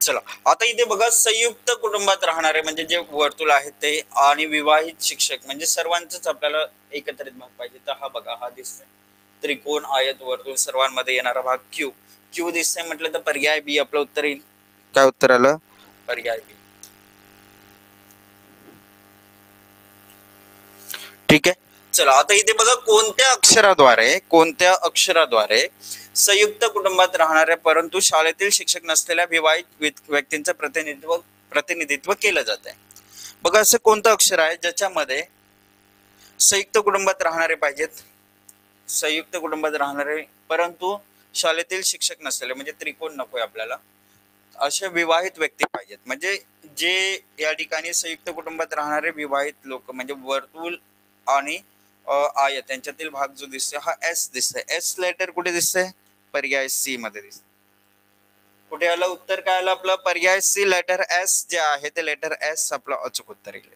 चला आता इथे बघा, संयुक्त कुटुंबात राहणारे म्हणजे जे वर्तुळ आहेत ते, आणि विवाहित शिक्षक म्हणजे सर्वांचंच आपल्याला एकत्रित भाग पाहिजे. तर हा बघा, हा दिसतोय त्रिकोण, आयत, वर्तुळ, सर्वांमध्ये येणारा भाग क्यू. क्यू दिसतंय म्हटलं तर पर्याय बी आपलं उत्तर येईल. काय उत्तर आलं? पर्याय बी. ठीक आहे. चला आता इथे बघा, कोणत्या अक्षराद्वारे संयुक्त कुटुंबात राहणाऱ्या परंतु शाळेतील शिक्षक नसलेल्या विवाहित व्यक्तींचं प्रतिनिधित्व केलं जात आहे. बघा, असं कोणतं अक्षर आहे ज्याच्यामध्ये संयुक्त कुटुंबात राहणारे पाहिजेत, संयुक्त कुटुंबात राहणारे परंतु शाळेतील शिक्षक नसलेले म्हणजे त्रिकोण नकोय आपल्याला, असे विवाहित व्यक्ती पाहिजेत. म्हणजे जे या ठिकाणी संयुक्त कुटुंबात राहणारे विवाहित लोक म्हणजे वर्तुळ आणि आयत त्यांच्यातील भाग जो दिसतोय हा एस दिसतोय. एस लेटर कुठे दिसतंय? पर्याय सी मध्ये दिसत. कुठे आलं उत्तर? काय आलं आपलं? पर्याय सी, लेटर एस जे आहे ते लेटर एस आपलं अचूक उत्तर येईल.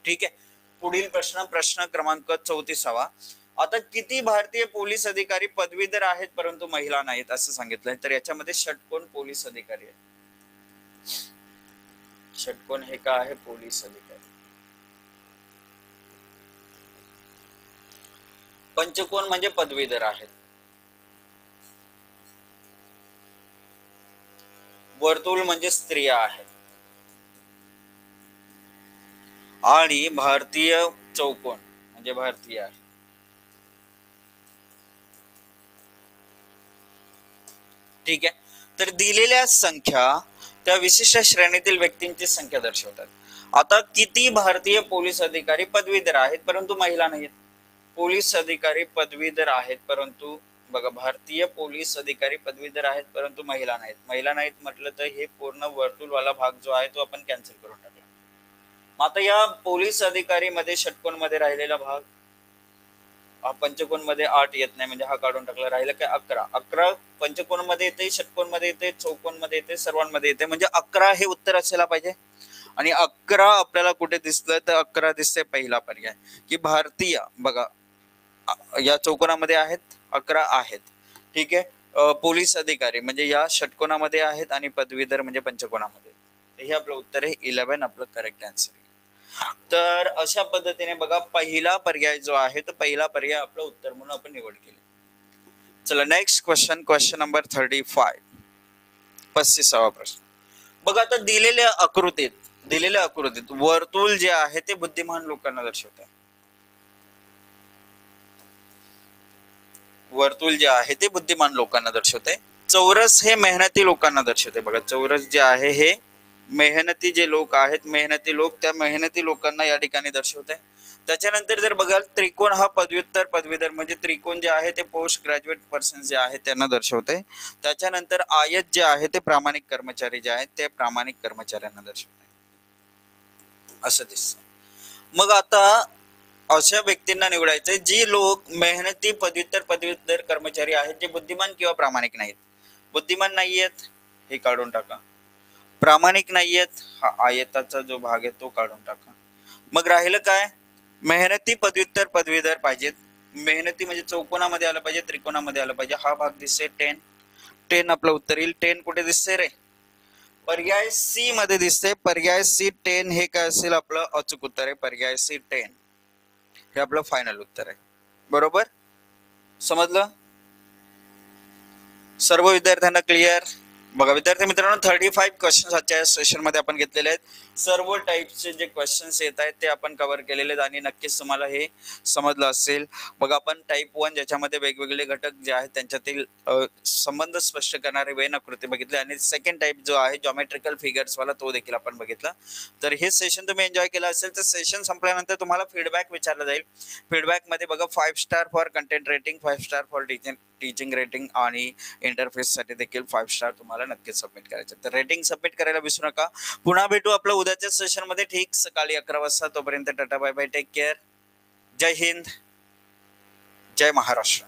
ठीक आहे. पुढील प्रश्न, प्रश्न क्रमांक 34. आता किती भारतीय पोलीस अधिकारी पदवीधर आहेत परंतु महिला नाहीत असं सांगितलंय? तर याच्यामध्ये षटकोन पोलीस अधिकारी आहे. षटकोन हे काय आहे? पोलीस अधिकारी. पंचकोन म्हणजे पदवीधर आहेत. वर्तुळ म्हणजे स्त्रिया आहेत आणि भारतीय चौकोन म्हणजे भारतीय आहे. ठीक आहे. तर दिलेल्या संख्या त्या विशिष्ट श्रेणीतील व्यक्तींची संख्या दर्शवतात. आता किती भारतीय पोलीस अधिकारी पदवीधर आहेत परंतु महिला नाहीत? पोलीस अधिकारी पदवीधर आहेत परंतु बघा, भारतीय पोलीस अधिकारी पदवीधर आहेत परंतु महिला नाहीत. महिला नाहीत म्हटलं तर हे पूर्ण वर्तुळवाला भाग जो आहे तो आपण कॅन्सल करून टाकला. आता या पोलीस अधिकारी मध्ये षटकोन मध्ये राहिलेला भाग, पंचकोन मध्ये 8 येत नाही म्हणजे हा काढून टाकला. राहिलं काय 11. 11 पंचकोन मध्ये येते, षटकोन मध्ये येते, चौकोन मध्ये येते, सर्वांमध्ये येते, म्हणजे 11 हे उत्तर असायला पाहिजे. आणि 11 आपल्याला कुठे दिसलं तर 11 दिसते पहिला पर्याय की भारतीय. बघा या चौकोनामध्ये आहेत, 11 आहेत. ठीक आहे. पोलीस अधिकारी म्हणजे या षटकोनामध्ये आहेत आणि पदवीधर म्हणजे पंचकोनामध्ये. हे आपलं उत्तर आहे 11, आपलं करेक्ट आन्सर. तर अशा पद्धतीने बघा पहिला पर्याय जो आहे तो पहिला पर्याय आपलं उत्तर म्हणून आपण निवड केली. चला नेक्स्ट क्वेश्चन, क्वेश्चन नंबर 35, 35वा प्रश्न. बघा आता दिलेल्या आकृतीत वर्तुळ जे आहे ते बुद्धिमान लोकांना दर्शवत आहे. वर्तुळ जे आहे ते बुद्धिमान लोकांना दर्शवते. चौरस हे मेहनती लोकांना दर्शवते. बघा चौरस जे आहे हे मेहनती जे लोक आहेत, मेहनती लोक, त्या मेहनती लोकांना या ठिकाणी दर्शवते. त्याच्यानंतर जर बघाल त्रिकोण हा पदव्युत्तर पदवीधर म्हणजे त्रिकोण जे आहे ते पोस्ट ग्रॅज्युएट पर्सन जे आहे त्यांना दर्शवते. त्याच्यानंतर आयत जे आहे ते प्रामाणिक कर्मचारी जे आहेत ते प्रामाणिक कर्मचाऱ्यांना दर्शवते असं दिसतं. मग आता अशा व्यक्तींना निवडायचे जी लोक मेहनती पदव्युत्तर कर्मचारी आहेत जे बुद्धिमान किंवा प्रामाणिक नाहीत. बुद्धिमान नाहीयेत हे काढून टाका, प्रामाणिक नाहीयेत हा आयताचा जो भाग आहे तो काढून टाका. मग राहिलं काय, मेहनती पदव्युत्तर पदवीधर पाहिजेत. मेहनती म्हणजे चौकोनामध्ये आलं पाहिजे, त्रिकोणामध्ये आलं पाहिजे. हा भाग दिसते 10, 10 आपलं उत्तर येईल. 10 कुठे दिसते रे, पर्याय सी मध्ये दिसते. पर्याय सी 10 हे काय असेल आपलं अचूक उत्तर आहे. पर्याय सी 10 हे आपलं फायनल उत्तर आहे. बरोबर समजलं सर्व विद्यार्थ्यांना? क्लिअर? बघा विद्यार्थी मित्रांनो 35 क्वेश्चन आजच्या सेशन मध्ये आपण घेतलेले आहेत. सर्व टाईपचे जे क्वेश्चन्स येत आहेत ते आपण कव्हर केलेले आहेत आणि नक्कीच तुम्हाला हे समजलं असेल. बघा आपण टाईप 1 ज्याच्यामध्ये वेगवेगळे घटक जे आहेत त्यांच्यातील संबंध स्पष्ट करणारे वेन आकृती बघितले आणि सेकंड टाईप जो आहे जॉमेट्रिकल फिगर्स वाला तो देखील आपण बघितला. तर हे सेशन तुम्ही एन्जॉय केलं असेल तर सेशन संपल्यानंतर तुम्हाला फीडबॅक विचारला जाईल. फीडबॅक मध्ये बघा 5 star for content rating, 5 star for teaching rating आणि इंटरफेस साठी देखील 5 स्टार तुम्हाला नक्कीच सबमिट करायचे. तर रेटिंग सबमिट करायला विसरू नका. पुन्हा भेटू आपलं उद्याच्या सेशन मध्ये ठीक सकाळी 11 वाजता. तोपर्यंत tata bye bye, take care. जय हिंद, जय महाराष्ट्र.